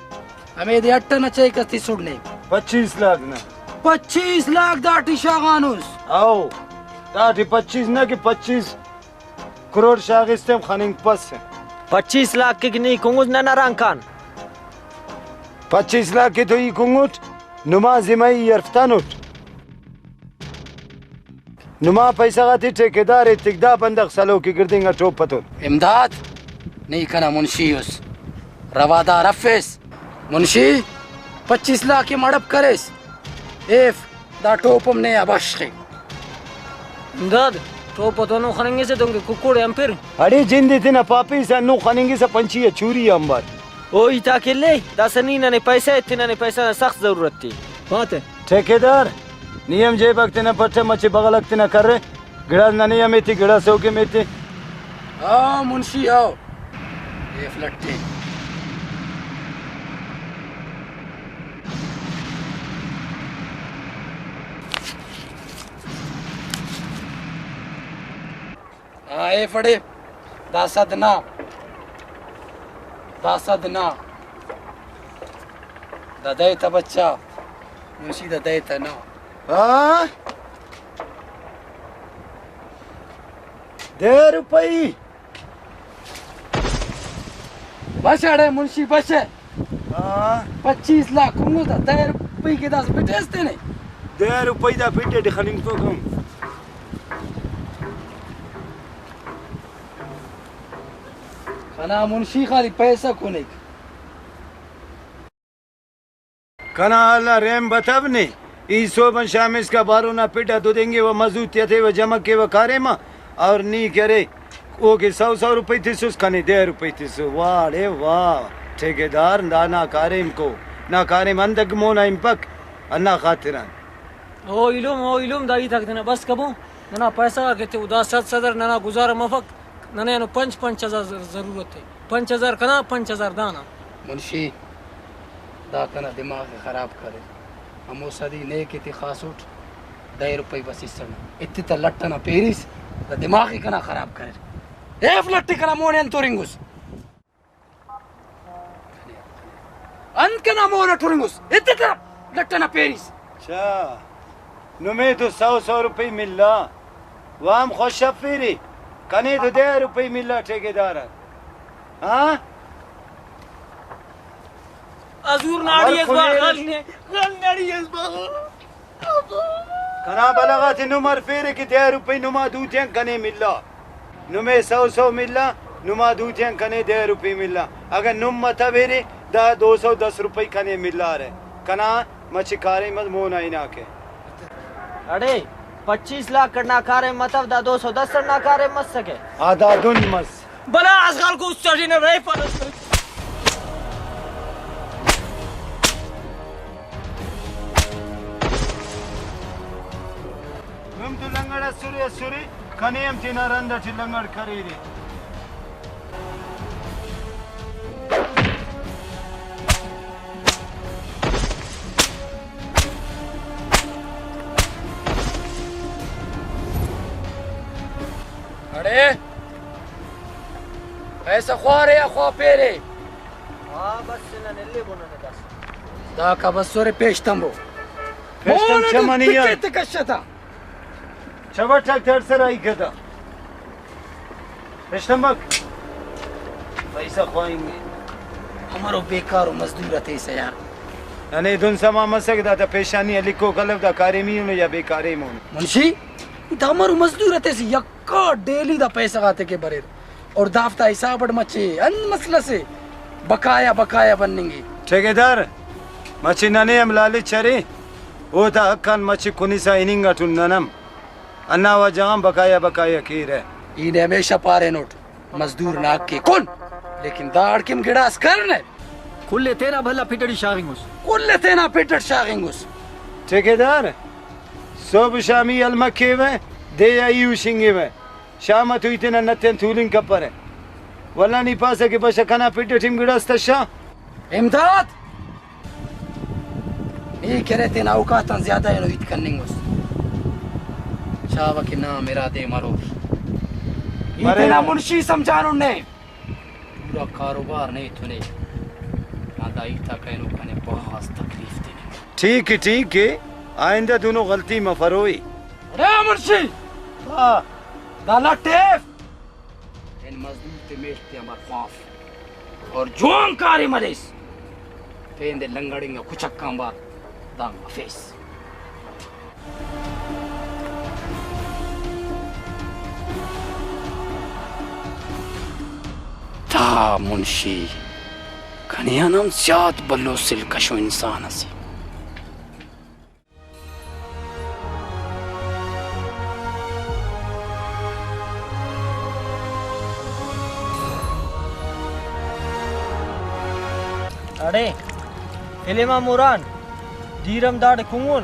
हमें दे अट्टा ना छे कस्ती सुड़ने 25 लाख ना 25 लाख दाटी शागानुस आओ दाटी 25 ना कि 25 करोड़ शाग इस्तेम खानिंग पस 25 लाख के नहीं कुंगुज ना रंकान 25 लाख के तो ये कुंगुट नुमा जिमाई यरफ्तानुट नुमा पैसा गाती ठेकेदार इतिकदा बंदक सलो की गिरदेंगा टोप पतो इमदाद नहीं कना मुंशियुस रवादार अफेस मुंशी 25 लाख की मड़प करेस एफ दा टोपम ने अबश्खे दाद तो पतोनो खरेंगे से तुमके कुकुड़ एम्पिर अरे जिंदे थे ना पापी से नु खानेंगे से पंची है चूरी है अंबर ओ इता के ले दासनी ने पैसा इतना ने पैसा सख्त जरूरत थी बात है ठेकेदार नियम जे वक्त न पट्टे मचे बगल वक्त न कर रहे गिड़ा ननी मेथी गिड़ा सौ के मेथी आओ मुंशी आओ ये फ्लट्टे हाँ ये फड़े 10 दिना ददाई था बच्चा मुंशी ददाई था ना हाँ 10 रुपये बस अड़े मुंशी बस है हाँ 25 लाख होंगे तो 10 रुपये के 10 बेटेस्ते नहीं 10 रुपये दा फिटे दिखाने को कम खाना मुंशी खाली पैसा को नहीं कना अल्लाह रेम बतावने ई सोबन शाम इसका बारो ना पिटा तो देंगे वो मजदूर थे वो जमा के वो कारे मा और नी करे वो के 100 रुपये थी सुस खाने 10 रुपये थी सो वाह रे वाह ठेकेदार ना कारेम को ना कारेम अंदक मोना इम्पक अन्ना खातिरान ओ इलुम दाई तक देना बस कबो ना पैसा के थे उदास सदर ना गुजार मफक ना नो 5,000 जरूरत है 5,000 कना 5,000 दाना मुंशी दा कना दिमाग खराब करे हमो सदी ने के ती खास उठ 10 रुपये बस इस समय इतनी तो लट्टना पेरिस दा दिमाग ही कना खराब करे ए फ्लट्टी कना मोने अंतोरिंगुस अंत कना मोने टोरिंगुस इतनी तो लट्टना पेरिस अच्छा नुमे तो 100 रुपये मिला वाम खुश फिरी कने तो 10 रुपये मिला ठेकेदार हाँ अजूर नाड़ी इस बार गल नाड़ी इस बार कना बलगा थे नुमर फेरे की 10 रुपये नुमा दूते कने मिला नुमे 100 मिला नुमा दूते कने 10 रुपये मिला अगर नुम मता भेरे दा 210 रुपये कने मिला रहे कना मछकारे मत मोना इना के अरे 25 लाख करना कारे मतलब दा 210 करना कारे मत सके आधा दुन मस बला आजकल को उस चढ़ी ने रहे पर नुम तो लंगड़ा सुरे कने हम तिना रंदा ति लंगड़ करे रे अरे ऐसा ख्वारे या ख्वा पेरे हां बस ना नेले बोनने दस दा का बसोरे पेशतंबो पेशतम चमनिया किते कशता चबटक थरसराई कदा पेशतमक पैसा खोएंगे हमारो बेकार मजदूर थे से यार अने दुन समा मसक दा पेशानी लिखो गलत दा कारेमी ने या बेकारे मोन मुंशी दा हमारो मजदूर थे से यक्का डेली दा पैसा खाते के बरे और दाफ्ता हिसाब मचे अन मसला से बकाया बनेंगे ठेकेदार मची नने हम लाली चरे वो था हक्कान मची कुनिसा इनिंगा टुन्ननम अन्ना व जाम बकाया कीर है इने हमेशा पारे नोट मजदूर नाक के कौन लेकिन दाड़ किम गिड़ास करने खुले तेरा भला फिटड़ी शागिंगुस कुल्ले तेना पेटट शागिंगुस ठेकेदार सब शामी अलमके वे दे आयु सिंगे वे शाम तु इतना नत्यन थूलिंग कपर है वला नहीं पासे के बश खाना पिटे टीम गिड़ास तशा इमदाद ये करे तेना औकात ज्यादा है इत कन्निंगुस शावा के नाम मेरा दे मरो इतना मुंशी समझानो ने पूरा कारोबार नहीं थुने दाई था कहनो कने बहुत तकलीफ देने ठीक है आइंदा दोनों गलती में फरोई अरे मुंशी हाँ दाला टेफ इन मजदूर ते मेष्टे हमार माफ और जों कारी मलेस तेंदे लंगड़िंगा कुचक्का बार दांगा फेस था मुंशी खनिया नाम ज्यादा बल्लो सिलकशो इंसान हसी अरे फिल्मा मुरान दीरम दाड़ खुंगुन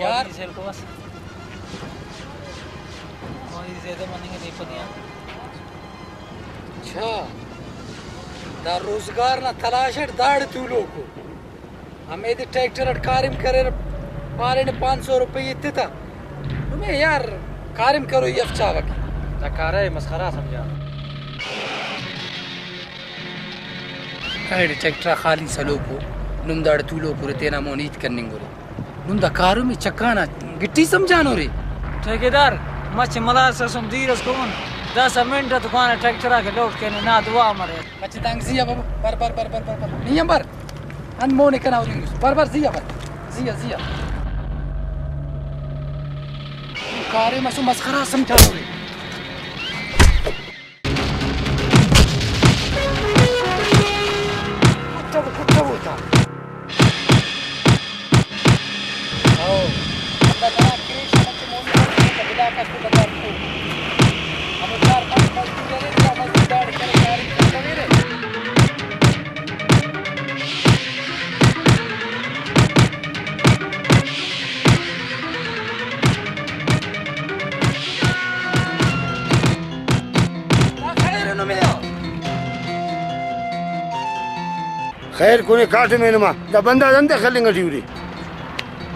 यार सेल को बस और ज्यादा मनेंगे नहीं पतिया अच्छा दा रोजगार ना तलाश दाड़ तू लोगो हमें दे ट्रैक्टर कारिम करे पारे ने 500 रुपए इतने था तुम्हें यार कारिम करो यफचा वकी तकारे मस्खरा समझा काइड ट्रैक्टर खाली सलोको नुम दाड़ तू लोगो रे तेना मोनीत करने गोरे नुम दा कारो में चक्काना गिट्टी समझानो रे ठेकेदार मच मला ससम धीरज कोन 10 मिनट दुकान ट्रैक्टर के लोड के ना दुआ मरे मच तंग जिया बाबा पर नहीं अंबर अन मोने कना उरिंग पर जिया जिया कारे मसु मस्खरा समझानो रे कुत्ता होता आओ अंदर ना क्रेश मच मोने बिला का सुधार को हम चार पांच मजदूर रे या मजदूर करे कारी करे रे खैर कोने काटे में नमा दा बंदा दंदे खलेंगे ड्यूरी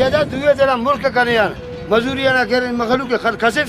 ये दा दुए तेरा मुल्क करे यार मजदूरी ना करे मखलूक के खर खसिफ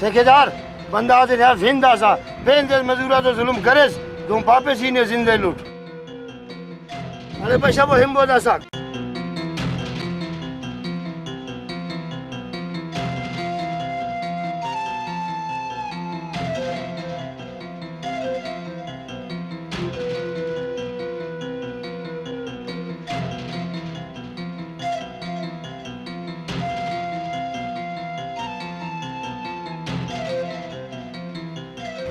ठेकेदार बंदा आते यार जिंदा सा बेन दे मजदूरा तो जुल्म करेस तुम पापे सीने जिंदे लूट अरे पैसा वो हिम्बो दा सा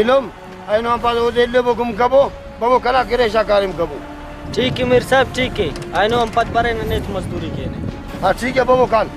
इलम आइनो हम पास वो दे ले वो गुम कबो बबो कला करे शाकारिम कबो ठीक है मीर साहब ठीक है आइनो हम पद बारे ने मजदूरी के ने हां ठीक है बबो काल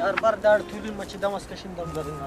यार बार दाड़ थुली मच दमस कशिन दम दरना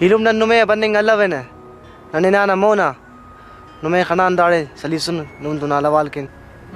hilum nan nume banning allavena nanina na mona nume khanan dale salisun num duna lawalkin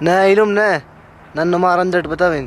na hilum na nan numa randat batawin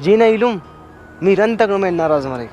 jina hilum miran tak nume naraz marik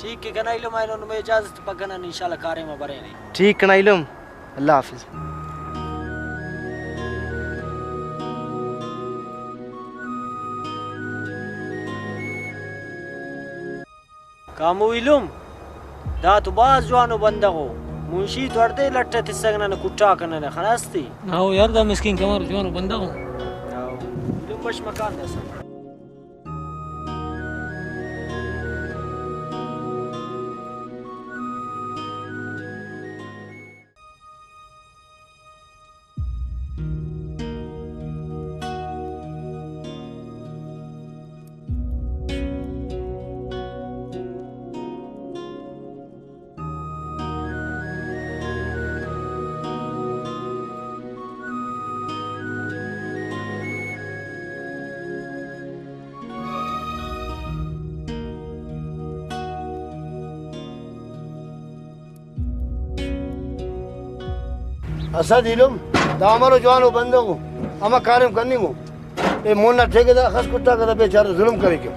ठीक है गना इलम आइनो में इजाजत पगना इंशाल्लाह कारे में बरे नहीं ठीक kana hilum allah hafiz Kamu ilum. Da tu baz jwano bandago. Munshi twarde latta tisagna na kutta kana na khalasti. Nao yaar da miskin kamar jwano bandago. Nao. Ilum bash makan dasa. Asad इलम दामरो जवानो बंदो को अमा कार्यम करनी को ए मोना ठेकेदार खस कुत्ता का बेचारा जुल्म करे क्यों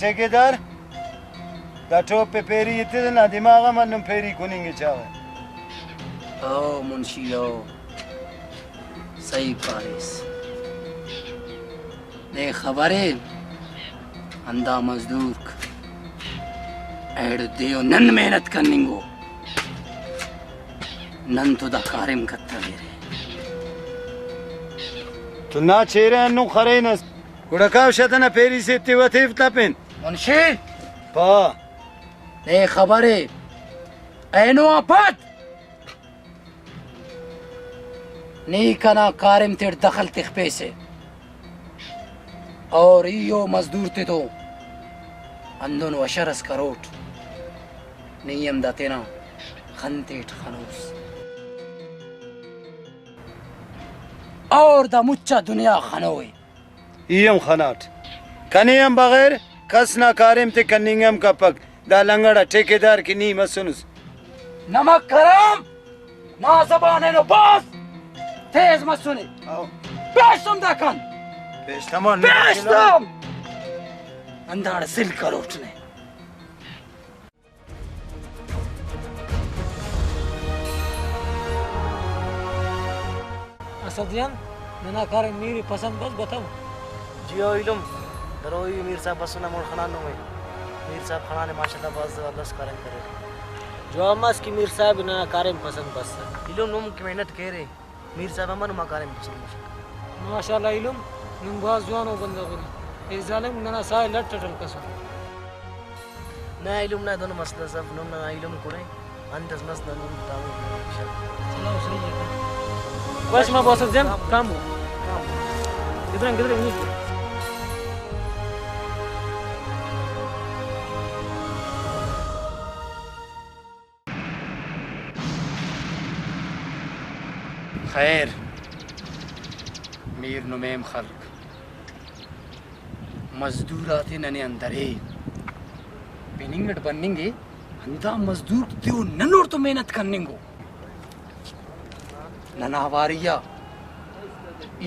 ठेकेदार दा टोप पे पेरी इतने दिमाग में नम पेरी कुनिंगे चाहे ओ मुंशी लो सही पारिस ने खबरे अंदा मजदूर एड दियो नन मेहनत करनिंगो नन तो दा कारिम कत्ता मेरे तो ना चेहरे नु खरे न गुड़काव शतना पेरी से तिवथिव तपिन मुंशी पा ने खबरे ऐनो आपत नहीं कना कारिम तेर दखल तिखपे से और यो मजदूर ते तो अंदोन वशरस करोट नियम दातेना खंतेट खनूस और दा मुच्चा दुनिया खनोए ईयम खनाट कनियम बगैर कसना कारिम ते कनिंगम का पग दा लंगड़ा ठेकेदार की नी मसुनुस नमक करम ना जबाने नो बस तेज मत सुने पेशम दाकन पेशतमन पेशतम अंधाड़ सिल करोटने असदियन नना कारे मेरी पसंद बस बताओ जियो इलम दरोई मीर साहब बसना मोर खनानो में मीर साहब खनाने माशाल्लाह बहुत जबरदस्त कार्य करे जो अम्मास की मीर साहब नना कारे पसंद बस इलम नुम की मेहनत करे मीर साहब अमन मा कार्य पसंद माशाल्लाह इलम नुम बाज जवानो बंदा गुनी ए जालिम नना साय लट टटल कसो ना इलम ना दोनों मसला सब नुम ना इलम कोरे अंतस मसला नुम दाऊ चलो सही है बस मैं बस जन काम हो किधर किधर नहीं खैर मीर नुमेम खल्क मजदूर आते नने अंदरे पेनिंगट बनेंगे अंदा मजदूर त्यो ननोर तो मेहनत करनेंगो नना वारिया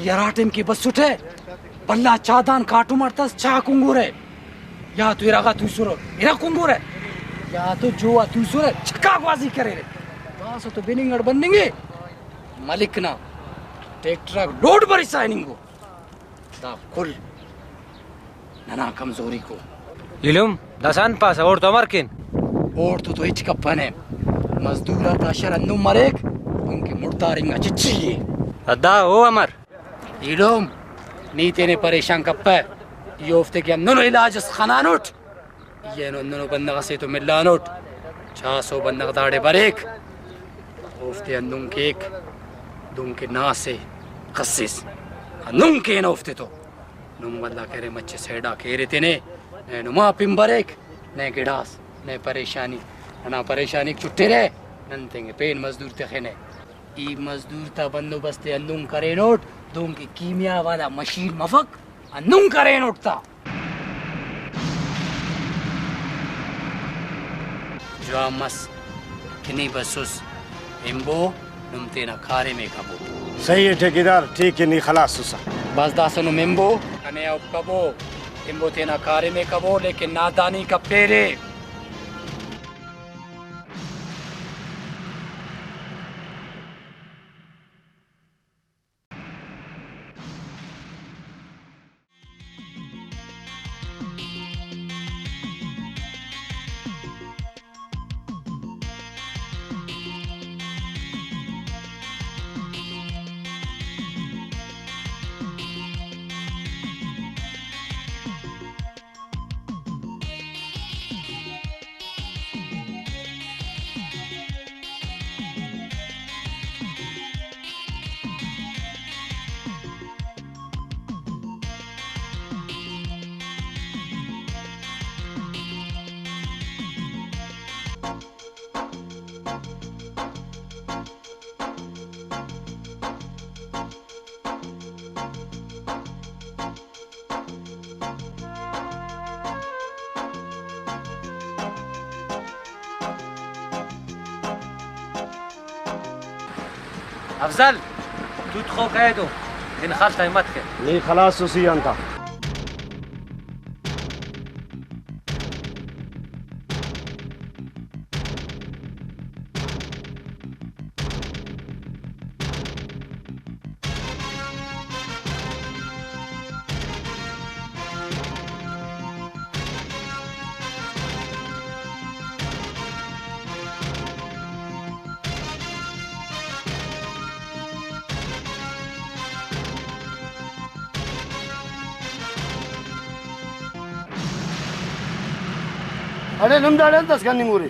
यराटेम की बस उठे पल्ला चादान काटू मरतस चा कुंगुरे या तो इरागा तू सुरो इरा कुंगुरे या तो जो तू सुरे छक्काबाजी करे रे बस तो पेनिंगट बनेंगे मलिक ना ट्रैक्टर लोड बरी साइनिंग को दा कुल नना कमजोरी को इलम दसान पास और तो मरकिन और तो हिच कप्पन है मजदूरा ताशर अन्नु मरेक उनके मुर्तारिंगा चिच्ची अद्दा ओ अमर इलम नीते ने परेशान कप्पा योफ्ते के अन्नु इलाज खनानुट ये अन्नु बंदा से तो मिलानुट 400 बंदा दाड़े बरेक ओफ्ते अन्नु केक दुम के ना से खसिस नुम के नोफ्ते तो नुम वल्ला करे मच्छे सेडा केरे तेने ने नुमा पिंबरेक ने गिडास ने परेशानी ना परेशानी छुट्टे रे नंतेंगे पेन मजदूर ते खेने ई मजदूर ता बंदोबस्त अंदुम करे नोट दुम की कीमिया वाला machine मफक nunca renutta. Joamas kini basus imbo numtena khare में कबो सही है ठेकेदार ठीक है नहीं खलास सुसा बस दासनु मेम्बो कने अब कबो इम्बो तेना खारे में कबो लेकिन नादानी का पेरे अफजल तू तो कह दो दिन खालता मत के नहीं खलास सुसी अंता अरे नमदाड़े दस खानी मुरे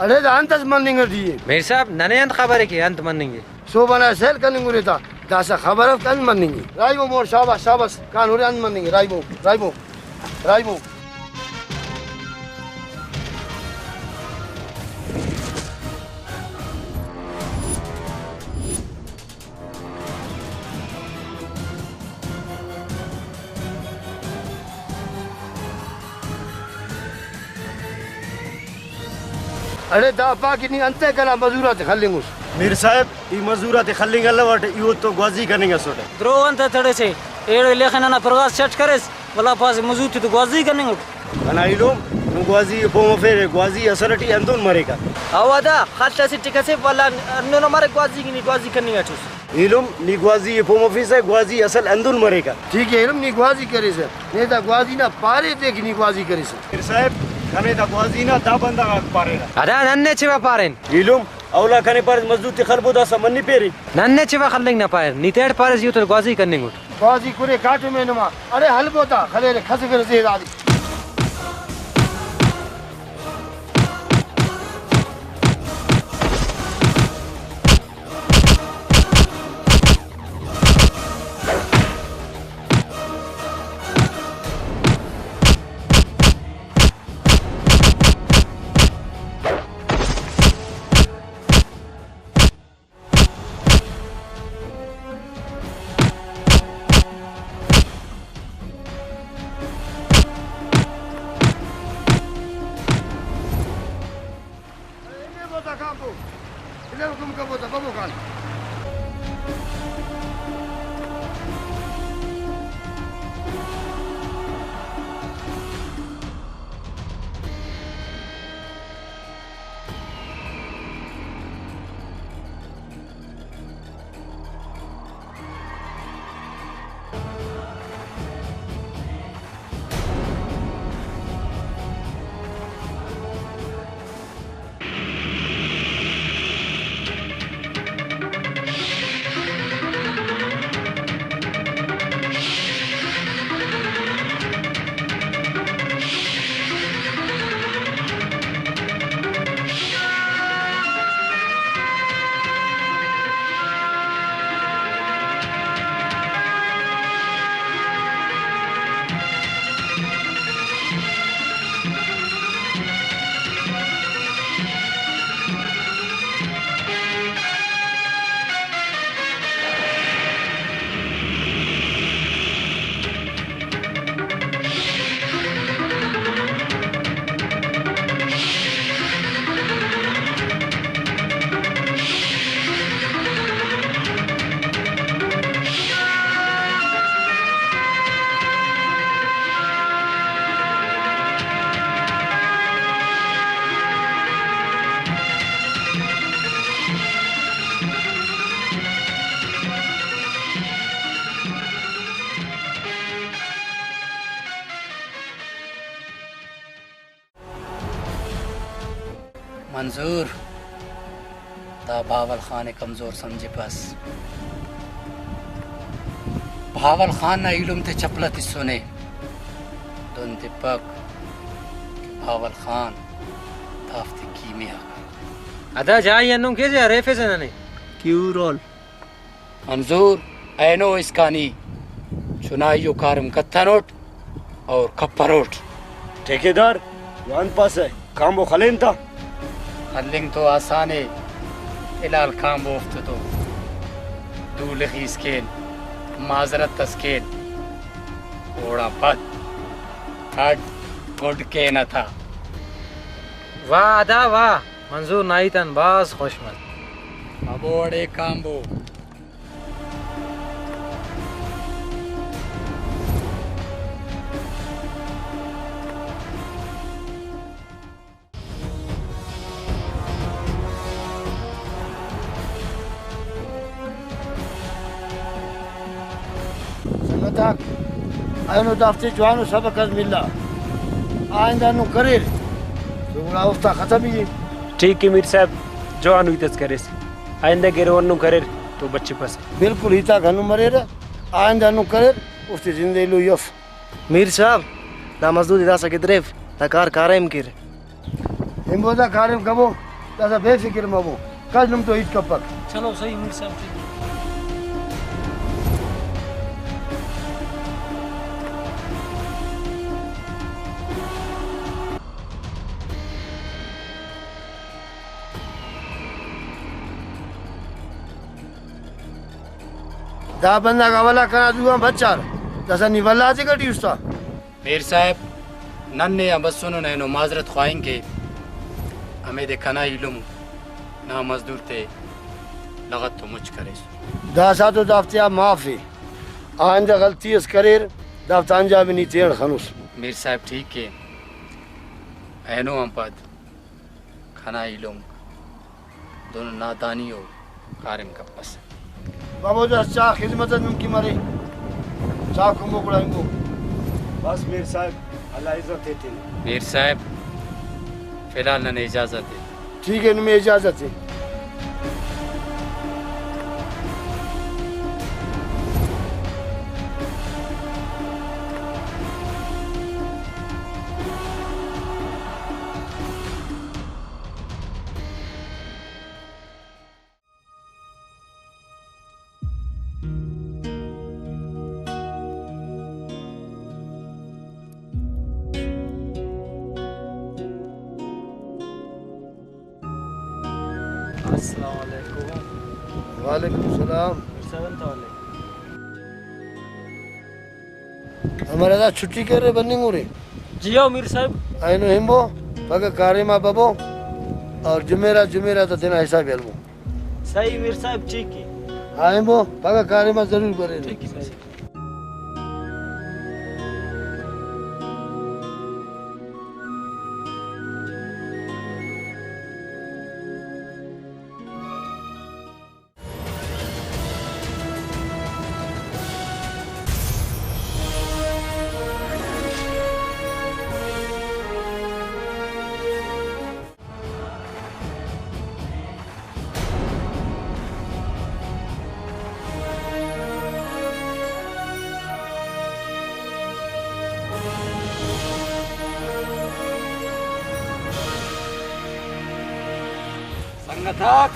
अरे अंतस मनिंग दिए मेरे साहब नने अंत खबर है कि अंत मनेंगे सो बना सेल करने मुरे था दासा खबर है कन मनिंग राइबो मोर शाबाश शाबाश कान उरे अन मनिंग राइबो राइबो राइबो अरे दापा कितनी अंते कला मजूरात खल्लिंगुस मीर साहब ये मजूरात खल्लिंग अल्लाह वाट यो तो ग्वाजी करेंगे सोटे द्रो अंत थड़े से एड़ लेखन ना प्रवास सेट करेस वला पास मजूत तो ग्वाजी करने अना इलो ग्वाजी पोमो फेरे ग्वाजी असरटी अंदुन मरेगा आवादा खालता से टिका से वाला नो मारे ग्वाजी की ग्वाजी करने का इलुम नी ग्वाजी पोमो फिसे ग्वाजी असल अंदुन मरेगा ठीक है इलम निगवाजी करे से नहीं ता ग्वाजी ना पारे देख निगवाजी करे से मीर साहब कने ता ग्वाजी ना दा बंदा पारेगा अदा नन्ने चिवा पारेन इलुम औला कने पर मजदूत खरबुदा समन्नी पेरी नन्ने चिवा खल्लिंग ना पाएर नितेड़ पारे यू तो ग्वाजी करने ग्वाजी कुरे काट में नमा अरे हलबोता खले खस कर से आदि मंजूर ता बावल खान कमजोर समझे बस बावल खान ना इलुम ते चपलत सुने दोन तिपक बावल खान ताफ्ते कीमिया अदा जाई अन्नु के जे रेफे से नने क्यों रोल मंजूर ऐनो इसकानी चुनाइयो कारम कत्थनोट और कप्परोट ठेकेदार वान पास है काम वो खलेन था हल्लिंग तो आसान है इलाल काम बोफ्त तो दूल खीसकेन माजरत तस्केन ओड़ा पद हट गुड के न था वाह अदा वाह मंजूर नाई तन बास खुशमत अब ओड़े काम बो संगताक आयनो दाफ्ते जवानो सबक मिला आइंदा नु करे जोड़ा उस्ता खत्म ही ठीक है मीर साहब जवान हुई तस करे आइंदा गिरवन नु करे तो बच्चे पास बिल्कुल हिता घनु मरे रे आइंदा नु करे उसते जिंदगी लो यफ मीर साहब ना मजदूर इदा सके द्रेफ ना कार कारेम किर हिम्बोदा कारेम कबो तसा बेफिक्र मबो कल नुम तो हित कपक चलो सही मीर साहब ठीक दा बंदा का वाला करा दुआ बच्चा तसा निवला से कटी उसता मीर साहब नन्ने या बस सुनो नैनो माजरत ख्वाइन के हमें देखना इलुम ना मजदूर थे लगत तो मुझ करे दा सा तो दाफ्ते आप माफी आइंदा गलती इस करेर दाफ्ता अंजाम नहीं तेड़ खनुस मीर साहब ठीक है ऐनो हम पद खाना इलुम दोनों नादानी हो कारिम का पस बाबू दा चा खिदमत नुम की मरे चा को मोकड़ांगो बस मीर साहब अल्लाह इज्जत देते मीर साहब फिलहाल न इजाजत है ठीक है नुमे इजाजत है अस्सलाम वालेकुम वालेकुम सलाम सेवन तो वाले हमारे दा छुट्टी कर रहे बन्नी मुरे जियो मीर साहब आइनो हिम्बो पग कारे मा बबो और जुमेरा जुमेरा तो देना हिसाब हेलमो सही मीर साहब ठीक है आइबो पग कारे मा जरूर करे ठीक है सही संगताक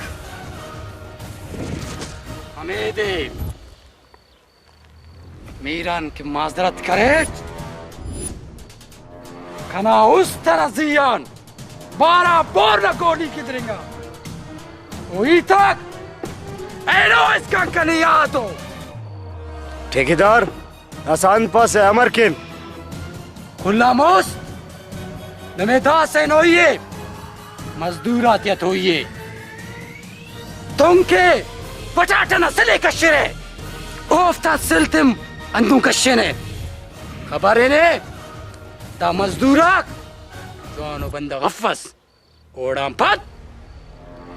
हमें दे मीरान की माजरत करे खाना उस तरह जियान 12 बोर न गोली किधरेगा वही तक ऐनो इसका कनियात हो ठेकेदार आसान पास है अमर किन खुला मोस नमेदा से नोइए मजदूरात या होइए तुमके पटाटना सले कशरे ओफ्ता सिल्तम अंदू कशने खबर है ने ता मजदूराक जोनो बंदा गफस ओडाम पत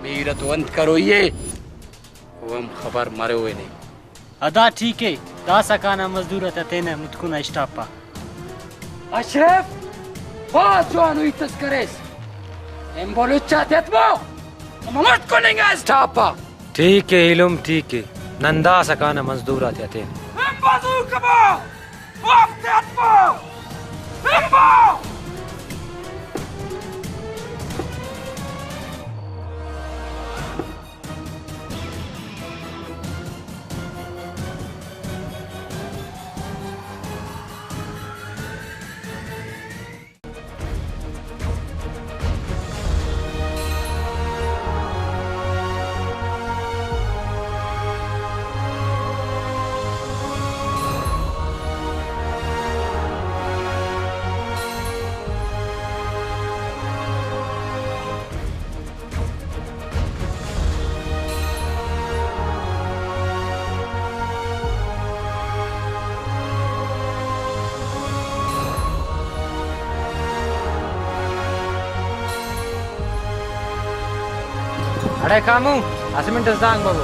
मीरत वंत करो ये वम खबर मारे हुए नहीं अदा ठीक है दा सकाना मजदूर तेने मुतकुना स्टापा अशरफ बात जोनो इतस करेस em boluccia tetmo mamut kuninga stapa ठीक है इलम ठीक है नंदा सकाना मजदूर आते थे em bazukamo of tetmo embo अरे कामू असमिन तस्दांग बाबू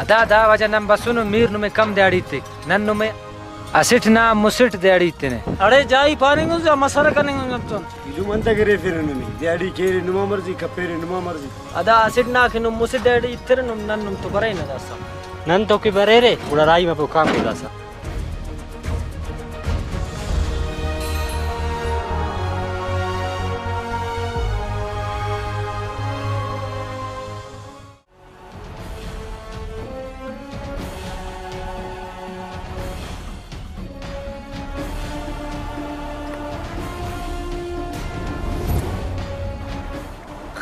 अदा दा वजह नम बसुनु मीर नुमे कम दिहाड़ी थे नन नुमे असिट ना मुसिट दिहाड़ी थे ने अरे जाई पारेंगे जा मसरा करेंगे अब तो इलुम अंत गिरे फिर नुमी दिहाड़ी केरे नुमा मर्जी कपेरे नुमा मर्जी अदा असिड ना कि नुम मुसिड डैडी इतर नुम नन नुम तो बरे ना दासा नन तो की बरे रे उड़ा राई में काम के दासा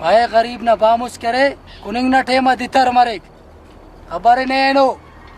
भाई गरीब ना बामुस करे कुनिंग ना टेमा दितर मरेक खबर नहीं नो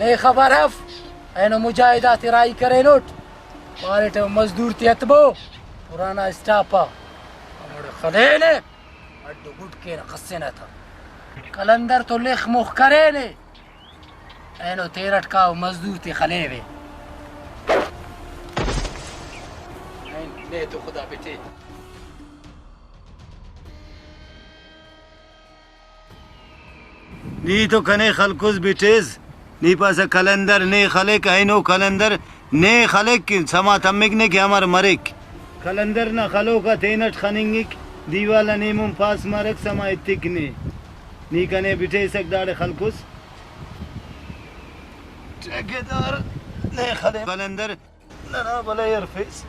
नहीं खबर हफ ऐनो मुजाहिदा तिराई करे नोट मारे टे मजदूर तियतबो पुराना स्टापा हमारे खलेने अड्डू गुट के ना खस्से ना था कलंदर तो लेख मुख करे ने ऐनो तेरट का मजदूर ती खलेवे ले तो खुदा बेटे नी तो कने खलकुस बिटेज नी पासा कलंदर ने खलेक आइनो कलंदर ने खलेक की समा तमिक ने के हमार मरेक कलंदर ना खलो का तेनट खनिंगिक दीवाला ने मुम पास मरक समा इतिक ने नी कने बिटे सक दाड़े खलकुस ठेकेदार ने खले कलंदर ना भला यरफिस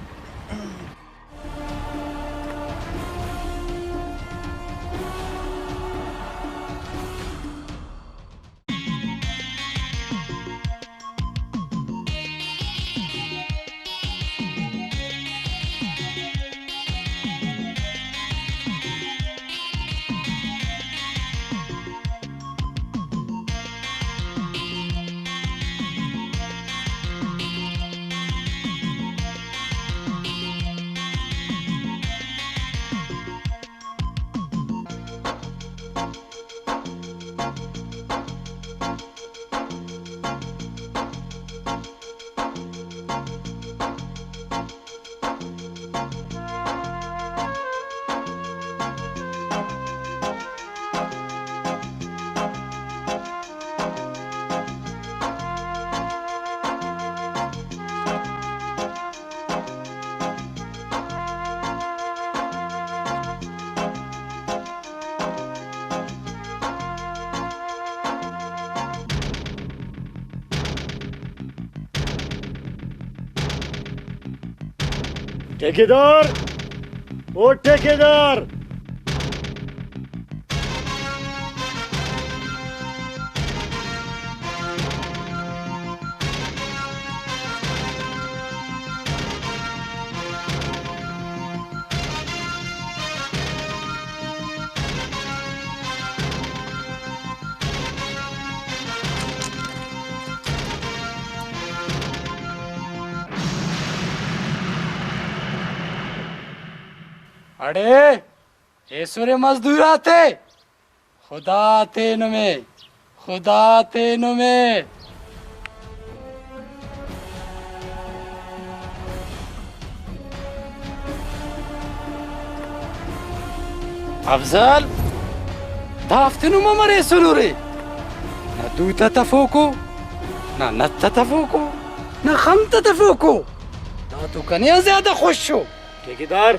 ठेकेदार ओ ठेकेदार अरे ये सूर्य मजदूर आते खुदा तेन में अफजल दाफ्तनु ममरे सुनुरे ना दूता तफोको ना नत्ता तफोको ना खमता तफोको दातु कन्या ज्यादा खुश हो ठेकेदार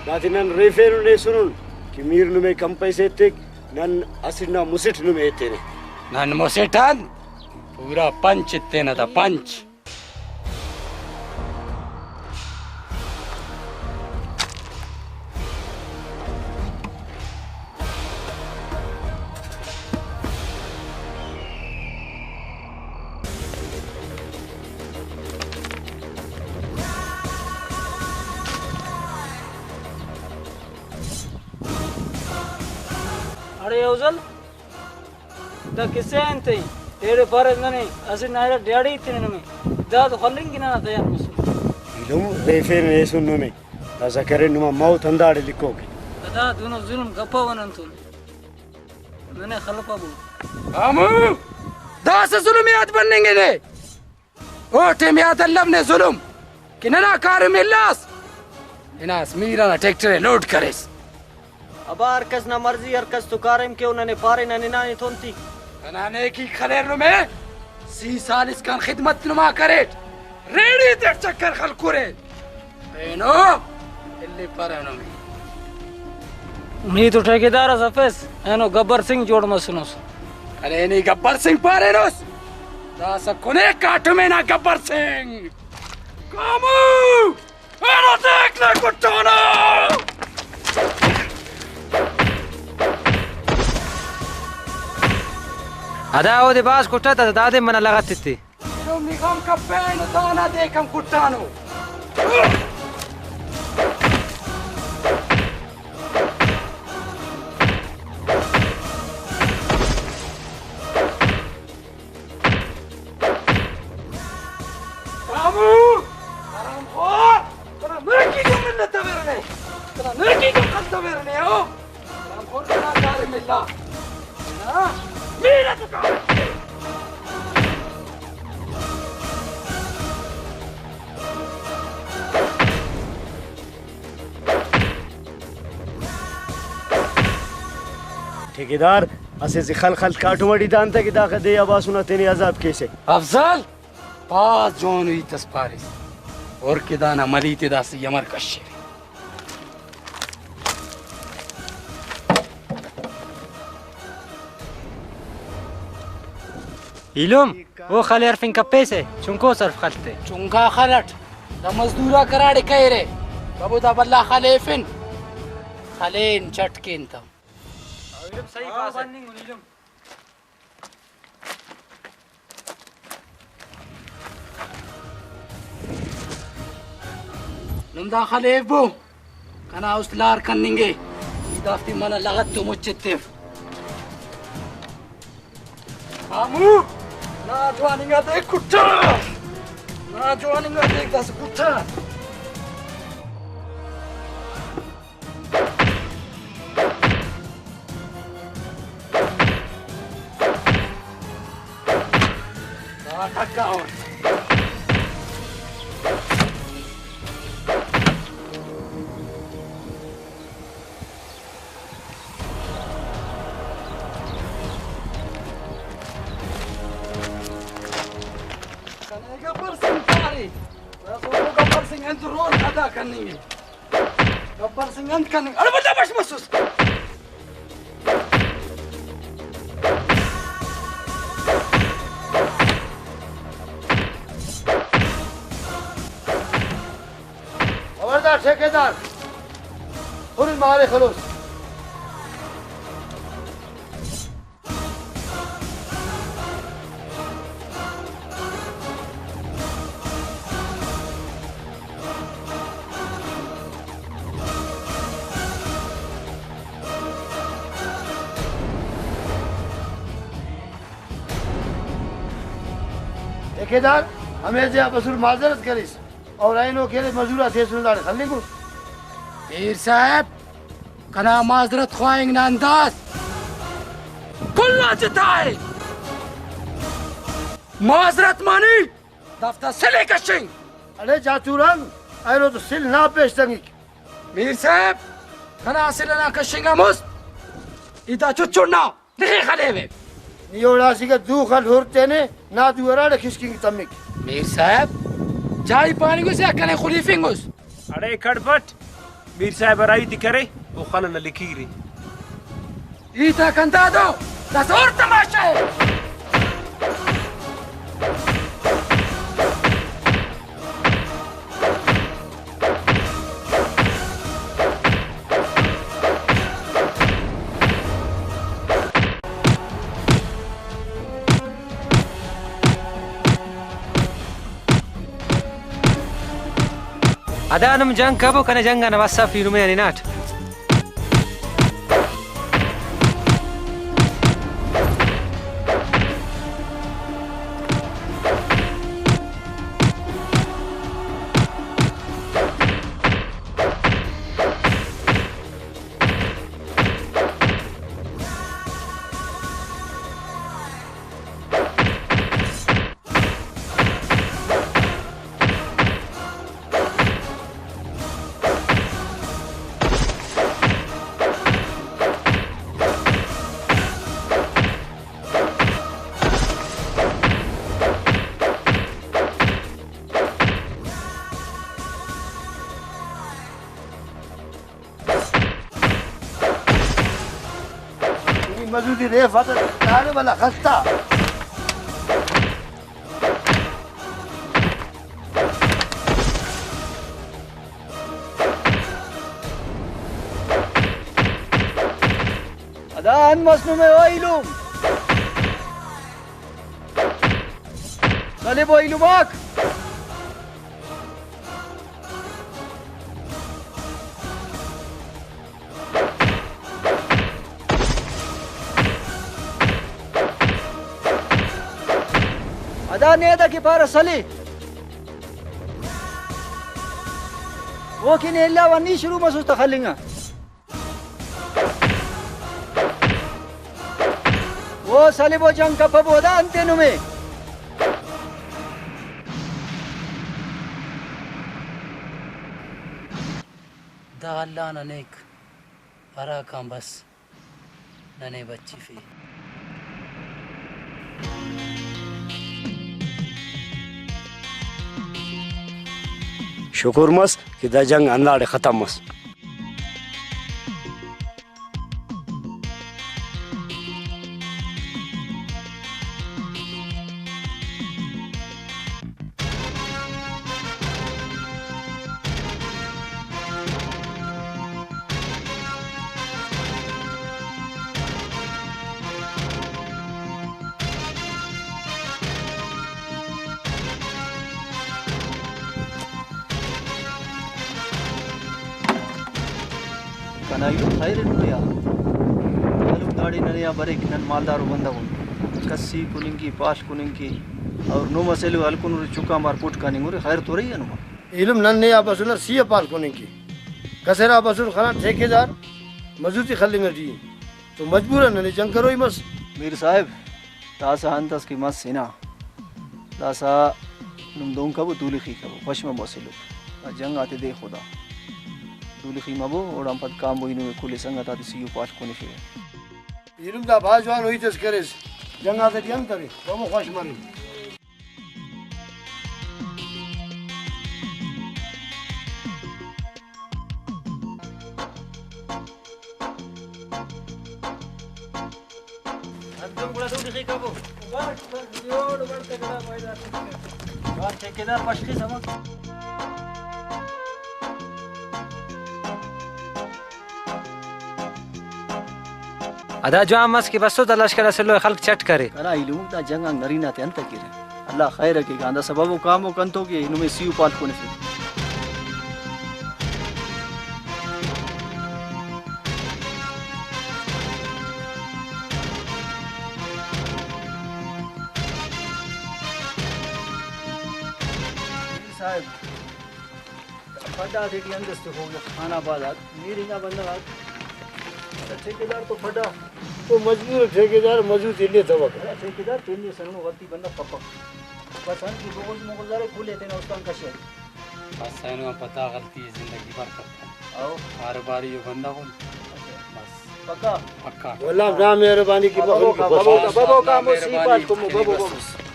दातिनन रेफेनु ने सुनुन कि मीर नुमे कम पैसे तेक नन असिना मुसिट नुमे तेने नन मुसिटन पूरा पंच तेना था पंच अरे अफजल दा किसे अंते तेरे फरज नने असे नायरा डैडी इतने में दाद खलिंग ना तैयार मसू इलुम रेफेनु ने सुनु में ऐसा करे नुमा मौत अंदाड़े लिखोगे दा दोनों जुल्म गप्पा वनन तुम नने खलपा बु अमू दास जुल्मियात बनेंगे ने ओटे मियात अल्लाह ने जुल्म कि ना कार मिलास इनास मीरा ना ट्रैक्टर लोड करेस अब हरकस ना मर्जी हरकस तो कारम के उन्होंने पारे ना निनानी थोंती बनाने की खलेर में सी साल इसका खिदमत नुमा करे रेडी तक चक्कर खल करे बेनो इल्ली परनो में नी तो ठेकेदार सफेस एनो गब्बर सिंह जोड़ मसनोस अरे नहीं गब्बर सिंह पारे नोस दास कोने काटू में ना गब्बर सिंह कामू एनो देख ले कुटाना अदा वो दे बास कुट्टा था दादे मना लगाती थी तुम निगम का पैन दाना देखम कुटानो कामू आराम हो तेरा नरकी को मिलने तवेरने तेरा नरकी को खत तवेरने हो आराम हो तेरा कार मिला ना मेरा तो काम ठेकेदार असे से खल खल काटुमड़ी दानता कि दाखा दे आवाज सुना तेने अजाब कैसे अफजल पास जोन हुई तस्पारिस और किदाना मली तिदासी यमर कश्य इलुम वो खाली अरफिन का पैसे चुंको सर्फ खलते चुंगा खलट द मजदूरा कराड़े कहरे कबू दा बल्ला खलेफिन खलेन चटकिन तम इलुम सही बात है इलुम नुमदा खलेफो कना उसलार कन्निंगे इदाफ्ती मना लगत तो मुच्चित्तिफ आमू ना जवानिंगा देख कुट्टा ना जवानिंगा देख दस कुट्टा ना ठक्का हो गब्बर सिंह पारी गब्बर सिंह अंत रोल अदा करनी है गब्बर सिंह अंत करनी अरे बता बस महसूस खबरदार ठेकेदार थोड़ी मारे खलोस ठेकेदार हमें जे बसूर माजरत करिस और आइनो केले मजूरा थे सुनदार खल्ली को पीर साहब कना माजरत ख्वाहिंग ना अंदाज खुला जिताए माजरत मानी दफ्तर से लेकर सिंह। अरे जाचूरंग आयो तो सिल ना पेश तंगी मीर साहब खना से लेना कशिंगा मुस्त इता चुचुना नहीं खलेवे नियोड़ा सी का दू खल होरते ने ना दुआरा रे खिसकी तमिक मीर साहब जाई पानी को से कने खुलीफिंगुस अरे खड़पट मीर साहब राई दी करे वो खाना न लिखी रही इता कंदा दो दस और तमाशा है। Ada num jang kabo kana janga na wasa fi rume ani nat. मजूदी रे फत तारे वाला खस्ता adaan masnu me oilum salib oilumak adaan eda ki para sali वो कि ने illa wani shuru masus takhalinga वो salibo jang kapaboda antenu me da Allah nanek ara kam bas nane bachchi fi शुक्र मस कि दा जंग अंदाड़े खत्म मस कनाइलो खैर नुया मालूम गाड़ी नया बरे किनन मालदार बंदा हो कस्सी कुनिंगी पाश कुनिंगी और नो मसेलो अलकुन चुका मार पुट कानिंगुरे खैर तो रही है नुमा इलम नन्ने या बसुना सीए पाल कोने की कसरा बसुन खाना ठेकेदार मजूती खल्ली में दी तो मजबूर है नने जंग करो ही मस मीर साहब तासा हंतस की मस सिना तासा नुम दों कबो दूलिखी कबो पश्चिम मसेलो जंग आते दे खुदा दूलिखी मबो और हम पद काम बोइनु में खुले संगत आते सीयू पाश कोने फिर इलम दा बाजवान हुई तस करे जंग आते जंग करे तो मो खुश मरी ठेकेदार पश्चिम समझ ada jo amas ki baso da lashkar aslo khalq chat kare kara ilu da janga narina te anta kire allah khair ke ganda sababu kamo kanto ke inu me siu pat kone fi साहब फटा थे कि अंदर से हो गया खाना बाद मेरी ना बंदा ठेकेदार तो फटा वो मजबूर ठेकेदार मजदूर तिल्ले तवक ठेकेदार त्यांनी सगळं वरती बंद पप्पा बस की बोगस मोगल खुले थे ना उसका कशे बस साइनो पता गलती है जिंदगी भर करता आओ हर बार ये बंदा हो बस पक्का पक्का वल्लाह ना मेहरबानी की बबो का मुसीबत को बबो